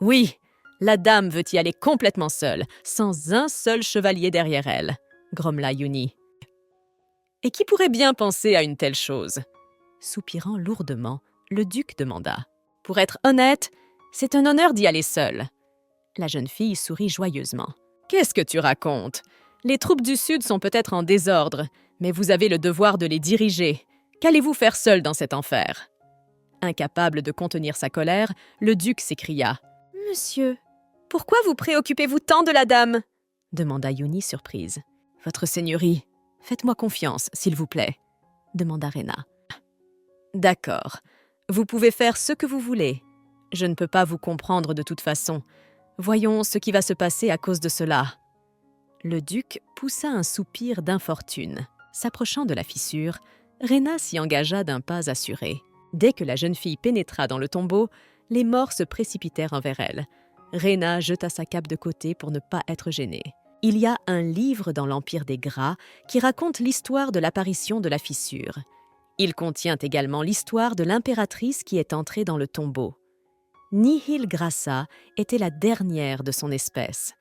[SPEAKER 1] Oui, la dame veut y aller complètement seule, sans un seul chevalier derrière elle, grommela Yuni. Et qui pourrait bien penser à une telle chose? Soupirant lourdement, le duc demanda. Pour être honnête, c'est un honneur d'y aller seule. La jeune fille sourit joyeusement. Qu'est-ce que tu racontes? Les troupes du Sud sont peut-être en désordre, mais vous avez le devoir de les diriger. Qu'allez-vous faire seul dans cet enfer? Incapable de contenir sa colère, le duc s'écria. « Monsieur, pourquoi vous préoccupez-vous tant de la dame ?» demanda Yuni surprise. « Votre seigneurie, faites-moi confiance, s'il vous plaît, » demanda Rena. « D'accord, vous pouvez faire ce que vous voulez. Je ne peux pas vous comprendre de toute façon. Voyons ce qui va se passer à cause de cela. » Le duc poussa un soupir d'infortune. S'approchant de la fissure, Rena s'y engagea d'un pas assuré. Dès que la jeune fille pénétra dans le tombeau, les morts se précipitèrent envers elle. Rena jeta sa cape de côté pour ne pas être gênée. Il y a un livre dans l'Empire des Gras qui raconte l'histoire de l'apparition de la fissure. Il contient également l'histoire de l'impératrice qui est entrée dans le tombeau. Nihil Grassa était la dernière de son espèce.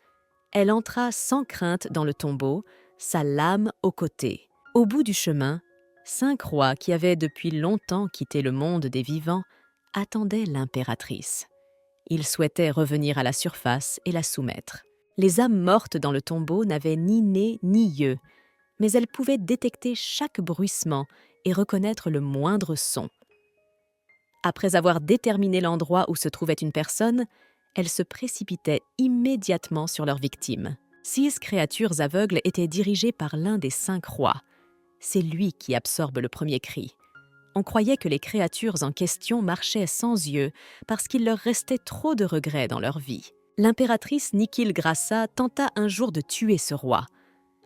[SPEAKER 1] Elle entra sans crainte dans le tombeau, sa lame au côté. Au bout du chemin, 5 rois qui avaient depuis longtemps quitté le monde des vivants attendaient l'impératrice. Ils souhaitaient revenir à la surface et la soumettre. Les âmes mortes dans le tombeau n'avaient ni nez ni yeux, mais elles pouvaient détecter chaque bruissement et reconnaître le moindre son. Après avoir déterminé l'endroit où se trouvait une personne, elles se précipitaient immédiatement sur leur victime. 6 créatures aveugles étaient dirigées par l'un des 5 rois. C'est lui qui absorbe le premier cri. On croyait que les créatures en question marchaient sans yeux parce qu'il leur restait trop de regrets dans leur vie. L'impératrice Nihil Grassa tenta un jour de tuer ce roi.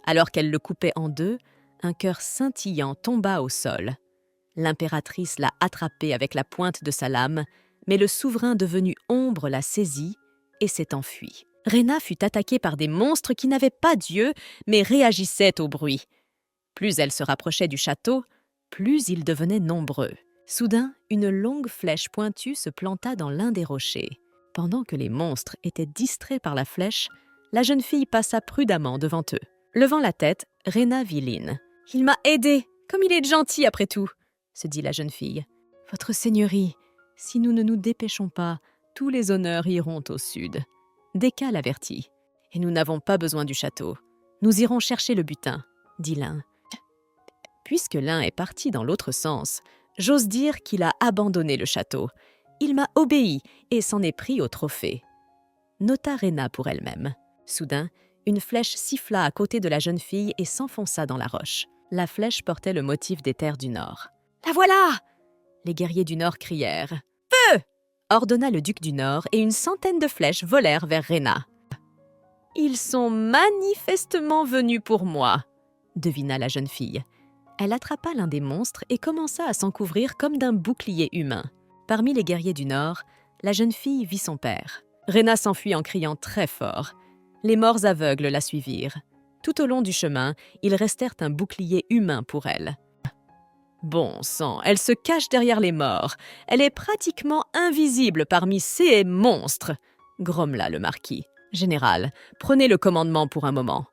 [SPEAKER 1] Alors qu'elle le coupait en 2, un cœur scintillant tomba au sol. L'impératrice l'a attrapé avec la pointe de sa lame, mais le souverain devenu ombre l'a saisi et s'est enfui. Rena fut attaquée par des monstres qui n'avaient pas d'yeux, mais réagissaient au bruit. Plus elle se rapprochait du château, plus ils devenaient nombreux. Soudain, une longue flèche pointue se planta dans l'un des rochers. Pendant que les monstres étaient distraits par la flèche, la jeune fille passa prudemment devant eux. Levant la tête, Rena vit Lynn. « Il m'a aidée, comme il est gentil après tout !» se dit la jeune fille. « Votre seigneurie, si nous ne nous dépêchons pas, tous les honneurs iront au sud. » Deka l'avertit. « Et nous n'avons pas besoin du château. Nous irons chercher le butin, » dit l'un. Puisque l'un est parti dans l'autre sens, j'ose dire qu'il a abandonné le château. Il m'a obéi et s'en est pris au trophée. Nota Rena pour elle-même. Soudain, une flèche siffla à côté de la jeune fille et s'enfonça dans la roche. La flèche portait le motif des terres du Nord. « La voilà !» Les guerriers du Nord crièrent. « Feu !» ordonna le duc du Nord et une centaine de flèches volèrent vers Rena. « Ils sont manifestement venus pour moi !» devina la jeune fille. Elle attrapa l'un des monstres et commença à s'en couvrir comme d'un bouclier humain. Parmi les guerriers du Nord, la jeune fille vit son père. Rena s'enfuit en criant très fort. Les morts aveugles la suivirent. Tout au long du chemin, ils restèrent un bouclier humain pour elle. Bon sang, elle se cache derrière les morts. Elle est pratiquement invisible parmi ces monstres, grommela le marquis. Général, prenez le commandement pour un moment.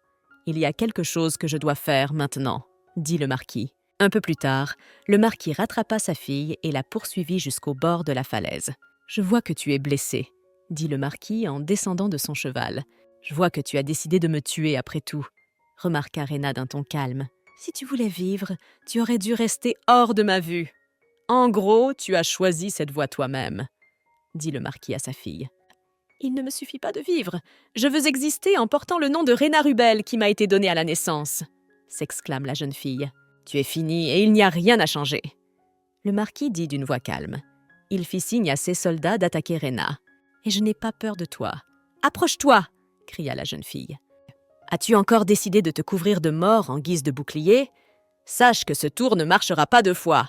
[SPEAKER 1] Il y a quelque chose que je dois faire maintenant, dit le marquis. Un peu plus tard, le marquis rattrapa sa fille et la poursuivit jusqu'au bord de la falaise. « Je vois que tu es blessée, » dit le marquis en descendant de son cheval. Je vois que tu as décidé de me tuer après tout, remarqua Rena d'un ton calme. Si tu voulais vivre, tu aurais dû rester hors de ma vue. En gros, tu as choisi cette voie toi-même, dit le marquis à sa fille. Il ne me suffit pas de vivre. Je veux exister en portant le nom de Rena Rubel qui m'a été donné à la naissance, s'exclame la jeune fille. Tu es finie et il n'y a rien à changer. Le marquis dit d'une voix calme. Il fit signe à ses soldats d'attaquer Rena. Et je n'ai pas peur de toi. Approche-toi, cria la jeune fille. As-tu encore décidé de te couvrir de mort en guise de bouclier? Sache que ce tour ne marchera pas 2 fois,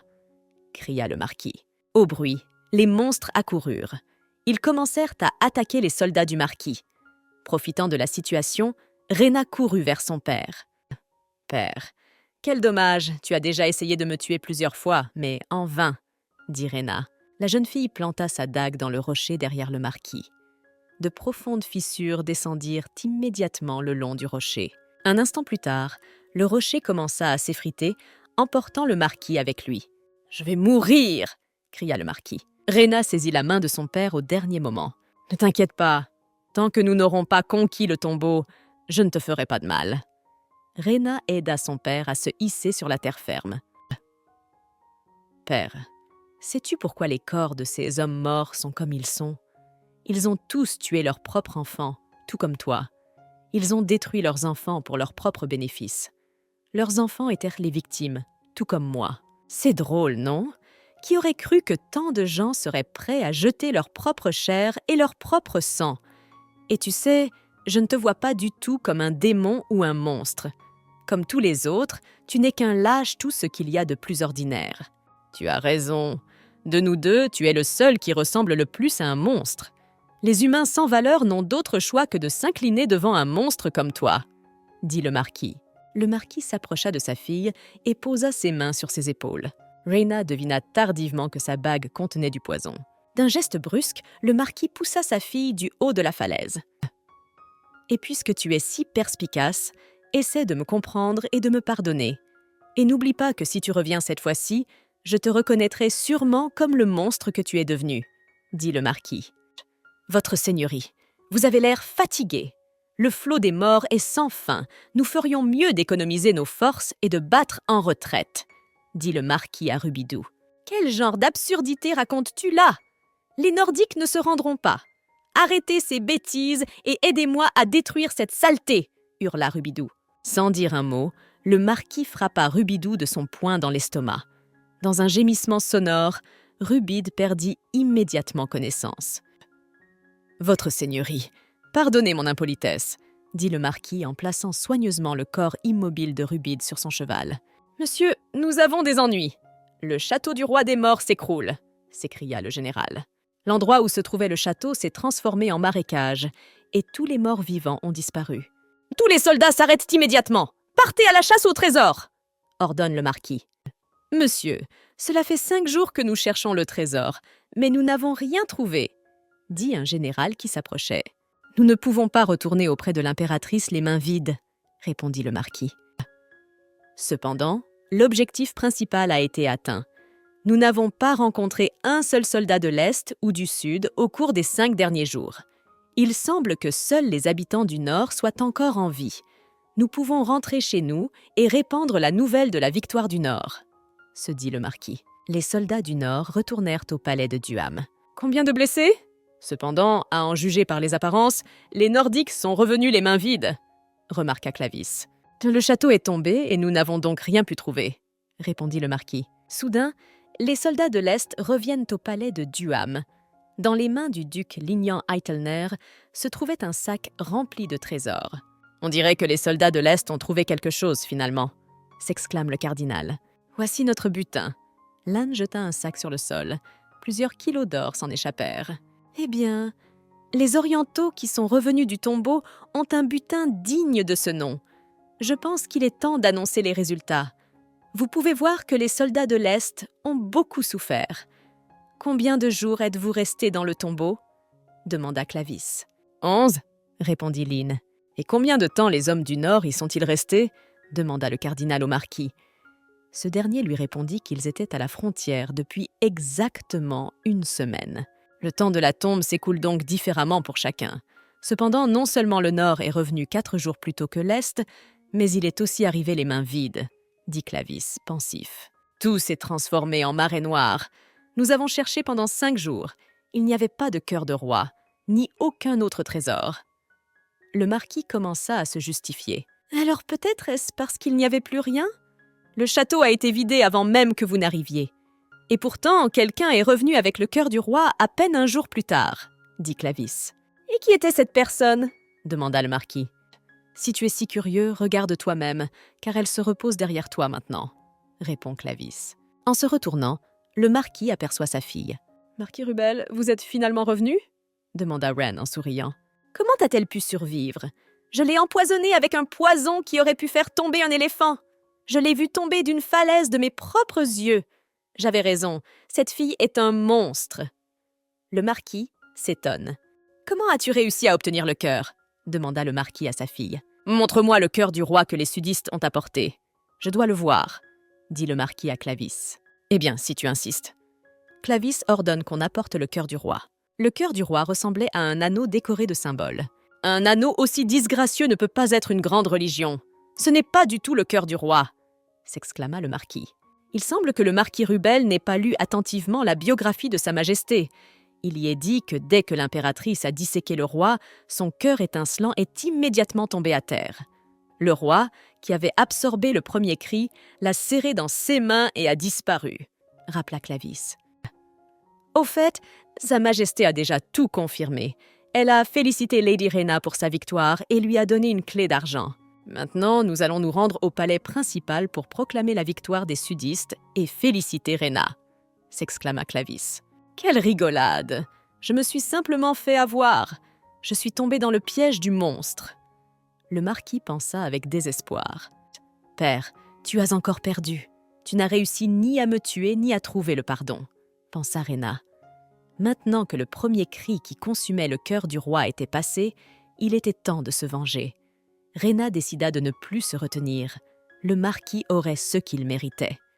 [SPEAKER 1] cria le marquis. Au bruit, les monstres accoururent. Ils commencèrent à attaquer les soldats du marquis. Profitant de la situation, Rena courut vers son père. « Père, quel dommage, tu as déjà essayé de me tuer plusieurs fois, mais en vain, » dit Rena. La jeune fille planta sa dague dans le rocher derrière le marquis. De profondes fissures descendirent immédiatement le long du rocher. Un instant plus tard, le rocher commença à s'effriter, emportant le marquis avec lui. « Je vais mourir !» cria le marquis. Rena saisit la main de son père au dernier moment. « Ne t'inquiète pas, tant que nous n'aurons pas conquis le tombeau, je ne te ferai pas de mal. » Rena aida son père à se hisser sur la terre ferme. « Père, sais-tu pourquoi les corps de ces hommes morts sont comme ils sont? Ils ont tous tué leurs propres enfants, tout comme toi. Ils ont détruit leurs enfants pour leur propre bénéfice. Leurs enfants étaient les victimes, tout comme moi. C'est drôle, non ? Qui aurait cru que tant de gens seraient prêts à jeter leur propre chair et leur propre sang? Et tu sais, je ne te vois pas du tout comme un démon ou un monstre. Comme tous les autres, tu n'es qu'un lâche tout ce qu'il y a de plus ordinaire. Tu as raison. De nous deux, tu es le seul qui ressemble le plus à un monstre. Les humains sans valeur n'ont d'autre choix que de s'incliner devant un monstre comme toi, dit le marquis. Le marquis s'approcha de sa fille et posa ses mains sur ses épaules. Rena devina tardivement que sa bague contenait du poison. D'un geste brusque, le marquis poussa sa fille du haut de la falaise. « Et puisque tu es si perspicace, essaie de me comprendre et de me pardonner. Et n'oublie pas que si tu reviens cette fois-ci, je te reconnaîtrai sûrement comme le monstre que tu es devenu, » dit le marquis. « Votre Seigneurie, vous avez l'air fatigué. Le flot des morts est sans fin. Nous ferions mieux d'économiser nos forces et de battre en retraite, » dit le marquis à Rubidou. « Quel genre d'absurdité racontes-tu là? Les Nordiques ne se rendront pas. Arrêtez ces bêtises et aidez-moi à détruire cette saleté, » hurla Rubidou. Sans dire un mot, le marquis frappa Rubidou de son poing dans l'estomac. Dans un gémissement sonore, Rubide perdit immédiatement connaissance. « Votre Seigneurie, pardonnez mon impolitesse, » dit le marquis en plaçant soigneusement le corps immobile de Rubide sur son cheval. « Monsieur, nous avons des ennuis. Le château du roi des morts s'écroule, » s'écria le général. L'endroit où se trouvait le château s'est transformé en marécage et tous les morts vivants ont disparu. « Tous les soldats s'arrêtent immédiatement! Partez à la chasse au trésor !» ordonne le marquis. « Monsieur, cela fait 5 jours que nous cherchons le trésor, mais nous n'avons rien trouvé, » dit un général qui s'approchait. « Nous ne pouvons pas retourner auprès de l'impératrice les mains vides, » répondit le marquis. Cependant, l'objectif principal a été atteint. Nous n'avons pas rencontré un seul soldat de l'Est ou du Sud au cours des 5 derniers jours. Il semble que seuls les habitants du Nord soient encore en vie. Nous pouvons rentrer chez nous et répandre la nouvelle de la victoire du Nord, se dit le marquis. Les soldats du Nord retournèrent au palais de Duham. Combien de blessés? Cependant, à en juger par les apparences, les Nordiques sont revenus les mains vides, remarqua Clavis. Le château est tombé et nous n'avons donc rien pu trouver, répondit le marquis. Soudain, les soldats de l'Est reviennent au palais de Duham. Dans les mains du duc Lignan Eitelner se trouvait un sac rempli de trésors. « On dirait que les soldats de l'Est ont trouvé quelque chose, finalement, » s'exclame le cardinal. « Voici notre butin. » L'âne jeta un sac sur le sol. Plusieurs kilos d'or s'en échappèrent. « Eh bien, les Orientaux qui sont revenus du tombeau ont un butin digne de ce nom. Je pense qu'il est temps d'annoncer les résultats. Vous pouvez voir que les soldats de l'Est ont beaucoup souffert. Combien de jours êtes-vous restés dans le tombeau ?» demanda Clavis. « 11, » répondit Lynn. « Et combien de temps les hommes du Nord y sont-ils restés ?» demanda le cardinal au marquis. Ce dernier lui répondit qu'ils étaient à la frontière depuis exactement 1 semaine. Le temps de la tombe s'écoule donc différemment pour chacun. Cependant, non seulement le Nord est revenu 4 jours plus tôt que l'Est, mais il est aussi arrivé les mains vides, dit Clavis, pensif. Tout s'est transformé en marée noire. Nous avons cherché pendant 5 jours. Il n'y avait pas de cœur de roi, ni aucun autre trésor. Le marquis commença à se justifier. Alors peut-être est-ce parce qu'il n'y avait plus rien? Le château a été vidé avant même que vous n'arriviez. Et pourtant, quelqu'un est revenu avec le cœur du roi à peine un jour plus tard, dit Clavis. Et qui était cette personne? Demanda le marquis. Si tu es si curieux, regarde toi-même, car elle se repose derrière toi maintenant, répond Clavis. En se retournant, le marquis aperçoit sa fille. Marquis Rubel, vous êtes finalement revenu? Demanda Wren en souriant. Comment a-t-elle pu survivre? Je l'ai empoisonnée avec un poison qui aurait pu faire tomber un éléphant. Je l'ai vue tomber d'une falaise de mes propres yeux. J'avais raison, cette fille est un monstre. Le marquis s'étonne. Comment as-tu réussi à obtenir le cœur? Demanda le marquis à sa fille. Montre-moi le cœur du roi que les sudistes ont apporté. Je dois le voir, dit le marquis à Clavis. Eh bien, si tu insistes. Clavis ordonne qu'on apporte le cœur du roi. Le cœur du roi ressemblait à un anneau décoré de symboles. Un anneau aussi disgracieux ne peut pas être une grande religion. Ce n'est pas du tout le cœur du roi, s'exclama le marquis. Il semble que le marquis Rubel n'ait pas lu attentivement la biographie de Sa Majesté. Il y est dit que dès que l'impératrice a disséqué le roi, son cœur étincelant est immédiatement tombé à terre. Le roi, qui avait absorbé le premier cri, l'a serré dans ses mains et a disparu, rappela Clavis. Au fait, Sa Majesté a déjà tout confirmé. Elle a félicité Lady Rena pour sa victoire et lui a donné une clé d'argent. Maintenant, nous allons nous rendre au palais principal pour proclamer la victoire des sudistes et féliciter Rena, s'exclama Clavis. Quelle rigolade! Je me suis simplement fait avoir. Je suis tombé dans le piège du monstre. Le marquis pensa avec désespoir. Père, tu as encore perdu. Tu n'as réussi ni à me tuer ni à trouver le pardon, pensa Rena. Maintenant que le premier cri qui consumait le cœur du roi était passé, il était temps de se venger. Rena décida de ne plus se retenir. Le marquis aurait ce qu'il méritait.